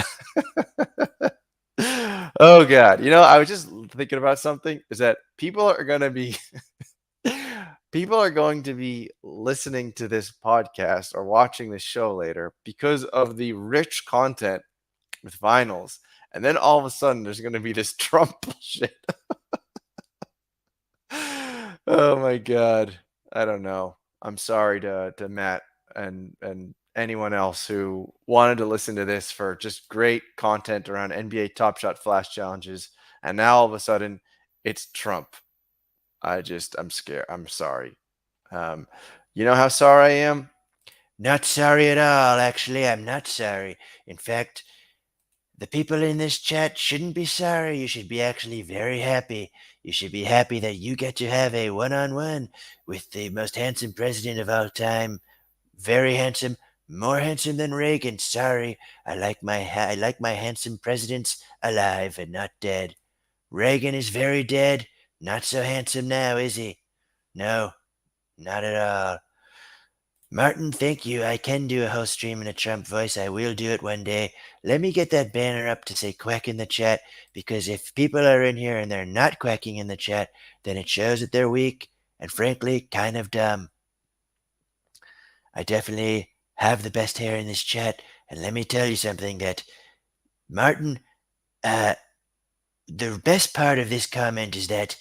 Oh God. You know, I was just thinking about something is that people are going to be listening to this podcast or watching this show later because of the rich content with vinyls. And then all of a sudden there's going to be this Trump bullshit. Oh my God. I don't know. I'm sorry to Matt and anyone else who wanted to listen to this for just great content around NBA Top Shot Flash challenges, and now all of a sudden it's Trump. I'm scared. I'm sorry. You know how sorry I am? Not sorry at all. Actually, I'm not sorry. In fact, the people in this chat shouldn't be sorry. You should be actually very happy. You should be happy that you get to have a one-on-one with the most handsome president of all time. Very handsome, more handsome than Reagan. Sorry, I like my handsome presidents alive and not dead. Reagan is very dead. Not so handsome now, is he? No, not at all. Martin, thank you. I can do a whole stream in a Trump voice. I will do it one day. Let me get that banner up to say quack in the chat, because if people are in here and they're not quacking in the chat, then it shows that they're weak and frankly kind of dumb. I definitely have the best hair in this chat, and let me tell you something that Martin, the best part of this comment is that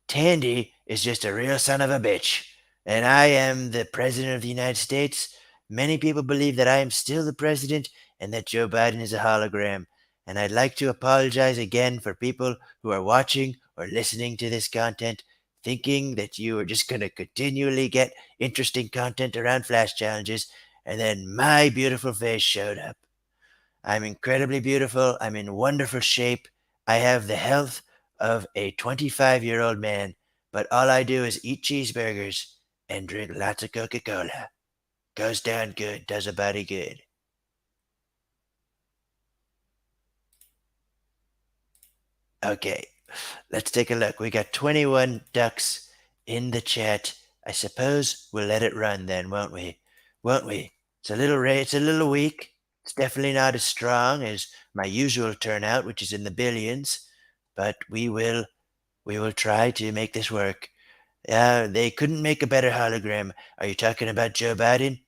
Tandy is just a real son of a bitch, and I am the president of the United States. Many people believe that I am still the president and that Joe Biden is a hologram. And I'd like to apologize again for people who are watching or listening to this content thinking that you are just going to continually get interesting content around flash challenges, and then my beautiful face showed up. I'm incredibly beautiful. I'm in wonderful shape. I have the health of a 25-year-old man, but all I do is eat cheeseburgers and drink lots of Coca-Cola. Goes down good, does a body good. Okay, let's take a look. We got 21 ducks in the chat. I suppose we'll let it run then, won't we? Won't we? It's a little weak. It's definitely not as strong as my usual turnout, which is in the billions, but we will try to make this work. They couldn't make a better hologram. Are you talking about Joe Biden?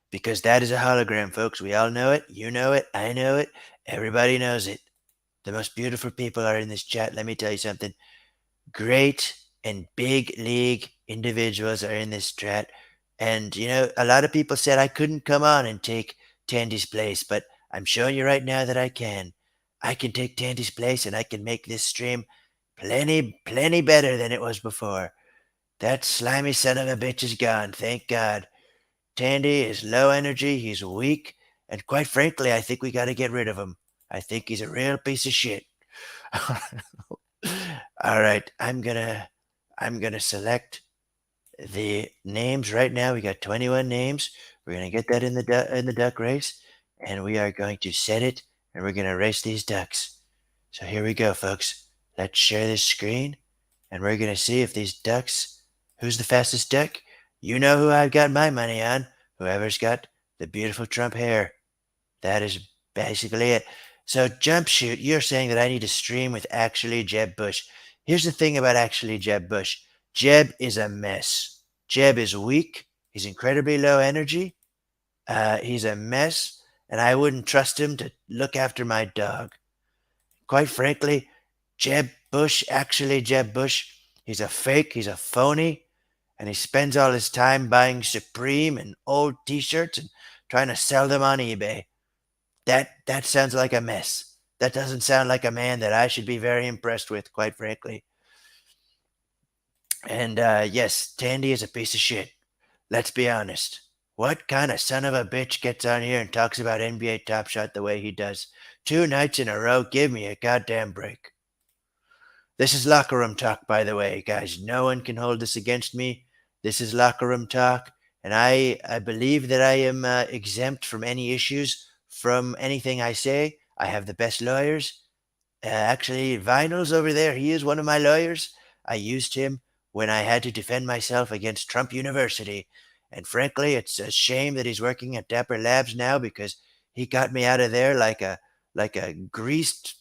Because that is a hologram, folks. We all know it. You know it. I know it. Everybody knows it. The most beautiful people are in this chat. Let me tell you something. Great and big league individuals are in this chat. And, you know, a lot of people said I couldn't come on and take Tandy's place, but I'm showing you right now that I can. I can take Tandy's place and I can make this stream plenty better than it was before. That slimy son of a bitch is gone, thank God. Tandy is low energy, he's weak, and quite frankly, I think we got to get rid of him. I think he's a real piece of shit. All right, I'm gonna select the names right now. We got 21 names. We're gonna get that in the duck race, and we are going to set it, and we're gonna race these ducks. So here we go, folks. Let's share this screen, and we're gonna see if these ducks Who's the fastest duck? You know who I've got my money on. Whoever's got the beautiful Trump hair. That is basically it. So, Jump Shoot, you're saying that I need to stream with actually Jeb Bush. Here's the thing about actually Jeb Bush. Jeb is a mess. Jeb is weak. He's incredibly low energy. He's a mess, and I wouldn't trust him to look after my dog. Quite frankly, Jeb Bush, actually Jeb Bush, he's a fake, he's a phony, and he spends all his time buying Supreme and old t-shirts and trying to sell them on eBay. That sounds like a mess. That doesn't sound like a man that I should be very impressed with, quite frankly. And yes, Tandy is a piece of shit. Let's be honest. What kind of son of a bitch gets on here and talks about NBA Top Shot the way he does? 2 nights in a row, give me a goddamn break. This is locker room talk, by the way, guys. No one can hold this against me. This is locker room talk, and I believe that I am exempt from any issues from anything I say. I have the best lawyers. Actually, Vinyls over there, he is one of my lawyers. I used him when I had to defend myself against Trump University. And frankly, it's a shame that he's working at Dapper Labs now because he got me out of there like a greased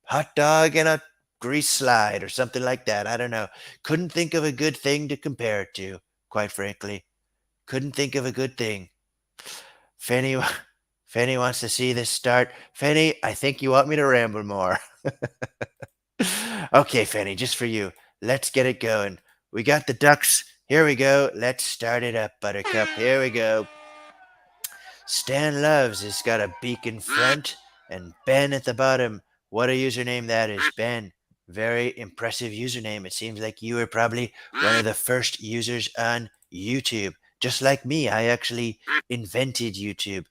hot dog in a grease slide or something like that. I don't know. Couldn't think of a good thing to compare it to, quite frankly. Couldn't think of a good thing. Fanny, Fanny wants to see this start. Fanny, I think you want me to ramble more. Okay, Fanny, just for you. Let's get it going. We got the ducks. Here we go. Let's start it up, Buttercup. Here we go. Stan Loves has got a beak in front and Ben at the bottom. What a username that is, Ben. Very impressive username. It seems like you were probably one of the first users on YouTube. Just like me, I actually invented YouTube.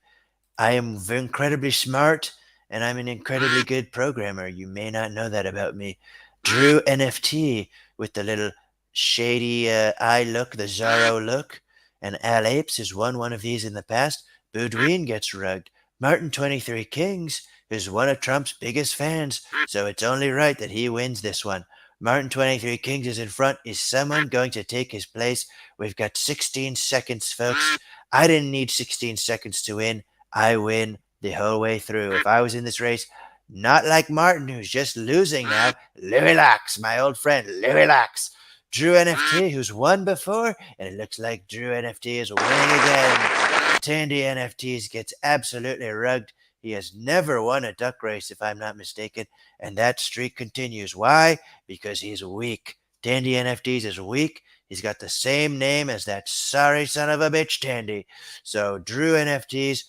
I am incredibly smart and I'm an incredibly good programmer. You may not know that about me. Drew NFT with the little shady eye look, the Zorro look. And Al Apes has won one of these in the past. Boudouin gets rugged. Martin 23 Kings is one of Trump's biggest fans, so it's only right that he wins this one. Martin 23 Kings is in front. Is someone going to take his place? We've got 16 seconds, folks. I didn't need 16 seconds to win. I win the whole way through. If I was in this race, not like Martin, who's just losing now. Louis Lax, my old friend, Louis Lax. Drew NFT, who's won before, and it looks like Drew NFT is winning again. Tandy NFTs gets absolutely rugged. He has never won a duck race, if I'm not mistaken, and that streak continues. Why? Because he's weak. Tandy NFTs is weak. He's got the same name as that sorry son of a bitch, Tandy. So, Drew NFTs,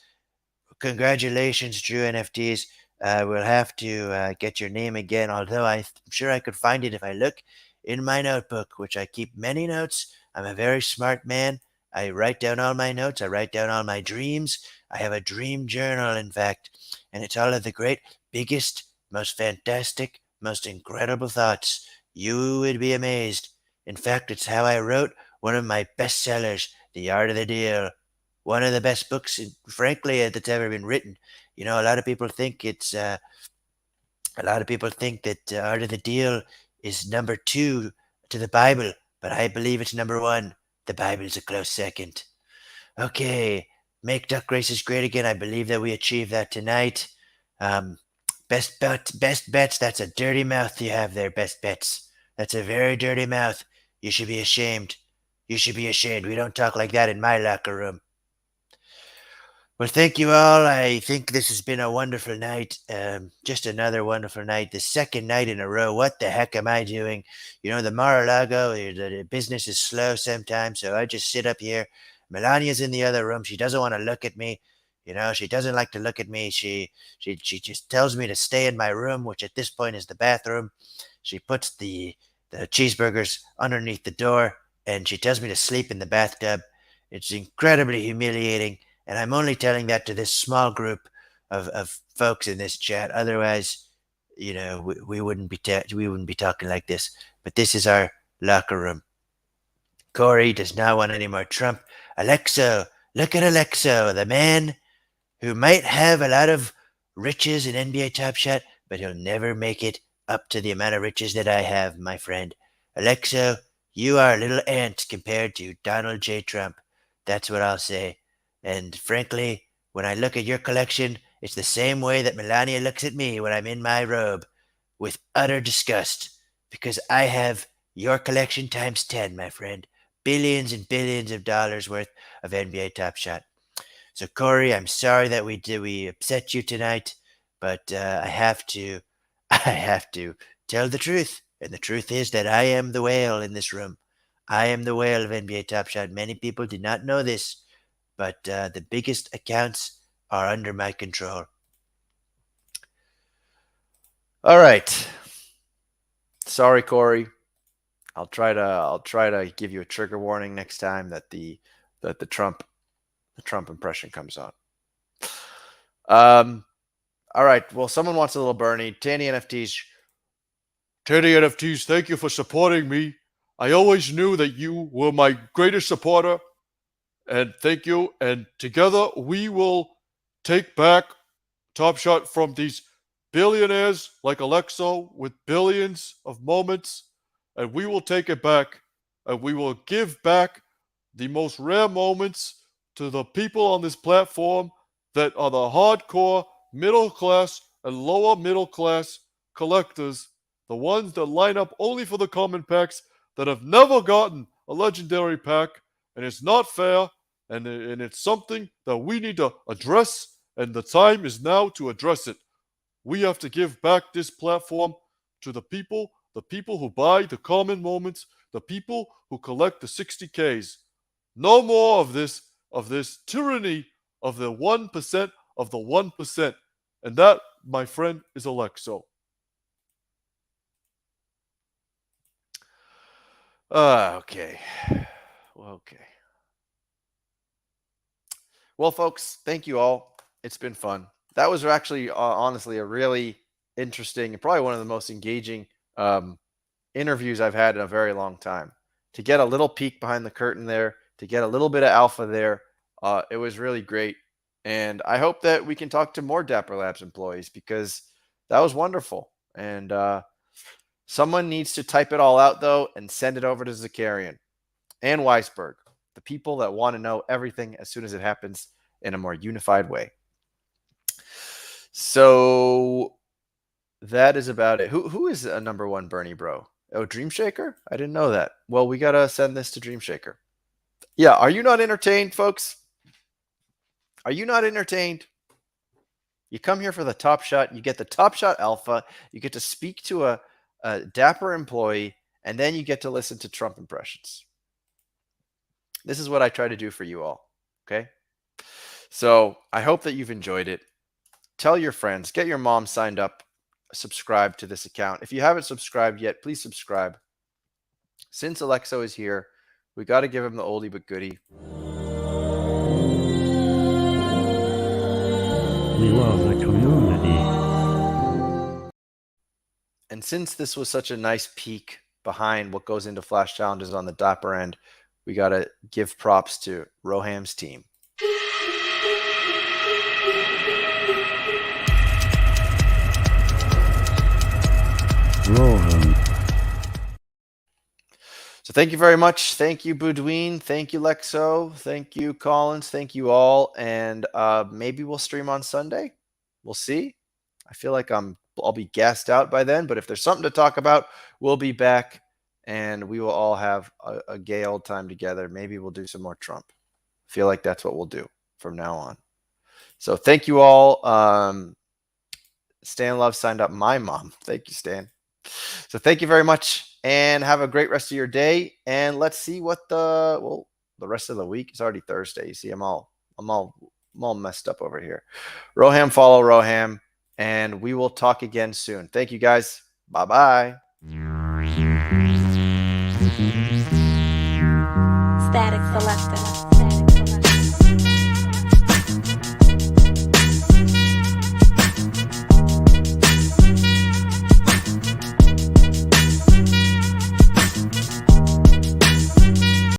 congratulations, Drew NFTs. We'll have to get your name again, although I'm sure I could find it if I look in my notebook, which I keep many notes. I'm a very smart man. I write down all my notes. I write down all my dreams. I have a dream journal, in fact, and it's all of the great, biggest, most fantastic, most incredible thoughts. You would be amazed. In fact, it's how I wrote one of my bestsellers, The Art of the Deal. One of the best books, frankly, that's ever been written. You know, a lot of people think that Art of the Deal is number 2 to the Bible, but I believe it's number 1. The Bible's a close second. Okay, make duck races great again. I believe that we achieved that tonight. Best bets. That's a dirty mouth you have there, best bets. That's a very dirty mouth. You should be ashamed. You should be ashamed. We don't talk like that in my locker room. Well, thank you all. I think this has been a wonderful night. Just another wonderful night. The second night in a row. What the heck am I doing? You know, the Mar-a-Lago, the business is slow sometimes, so I just sit up here. Melania's in the other room. She doesn't want to look at me. You know, she doesn't like to look at me. She just tells me to stay in my room, which at this point is the bathroom. She puts the cheeseburgers underneath the door, and she tells me to sleep in the bathtub. It's incredibly humiliating. And I'm only telling that to this small group of folks in this chat. Otherwise, you know, we wouldn't be talking like this. But this is our locker room. Corey does not want any more Trump. Alexo, look at Alexo, the man who might have a lot of riches in NBA Top Shot, but he'll never make it up to the amount of riches that I have, my friend. Alexo, You are a little ant compared to Donald J. Trump. That's what I'll say. And frankly, when I look at your collection, it's the same way that Melania looks at me when I'm in my robe, with utter disgust, because I have your collection times 10, my friend. Billions and billions of dollars worth of NBA Top Shot. So Corey, I'm sorry that we upset you tonight, but I have to I have to tell the truth. And the truth is that I am the whale in this room. I am the whale of NBA Top Shot. Many people do not know this, but the biggest accounts are under my control. All right. Sorry, Corey. I'll try to give you a trigger warning next time that the Trump impression comes on. All right. Well, someone wants a little Bernie. Tandy NFTs. Tandy NFTs, thank you for supporting me. I always knew that you were my greatest supporter. And thank you. And together we will take back Top Shot from these billionaires like Alexo with billions of moments. And we will take it back. And we will give back the most rare moments to the people on this platform that are the hardcore middle class and lower middle class collectors, the ones that line up only for the common packs that have never gotten a legendary pack. And it's not fair, and it's something that we need to address, and the time is now to address it. We have to give back this platform to the people who buy the common moments, the people who collect the 60Ks. No more of this tyranny of the 1% of the 1%. And that, my friend, is Alexo. Okay. Okay. Well, folks, thank you all. It's been fun. That was actually, honestly, a really interesting and probably one of the most engaging interviews I've had in a very long time. To get a little peek behind the curtain there, to get a little bit of alpha there, it was really great. And I hope that we can talk to more Dapper Labs employees, because that was wonderful. And someone needs to type it all out, though, and send it over to Zakarian and Weisberg, the people that want to know everything as soon as it happens in a more unified way. So that is about it. Who is a number one Bernie bro? Oh, Dream Shaker? I didn't know that. Well, we got to send this to Dream Shaker. Yeah, are you not entertained, folks? Are you not entertained? You come here for the Top Shot. You get the Top Shot Alpha. You get to speak to a dapper employee, and then you get to listen to Trump impressions. This is what I try to do for you all, okay? So I hope that you've enjoyed it. Tell your friends. Get your mom signed up. Subscribe to this account. If you haven't subscribed yet, please subscribe. Since Alexo is here, we got to give him the oldie but goodie. We love the community. And since this was such a nice peek behind what goes into Flash Challenges on the Dapper end, we got to give props to Roham's team. Rohan. So thank you very much. Thank you, Boudouin. Thank you, Lexo. Thank you, Collins. Thank you all. And maybe we'll stream on Sunday. We'll see. I feel like I'll be gassed out by then, but if there's something to talk about, we'll be back and we will all have a gay old time together. Maybe we'll do some more Trump. I feel like that's what we'll do from now on. So thank you all. Stan Love signed up my mom. Thank you, Stan. So thank you very much and have a great rest of your day. And let's see what the rest of the week is already Thursday. You see, I'm all messed up over here. Roham, follow Roham, and we will talk again soon. Thank you guys. Bye-bye.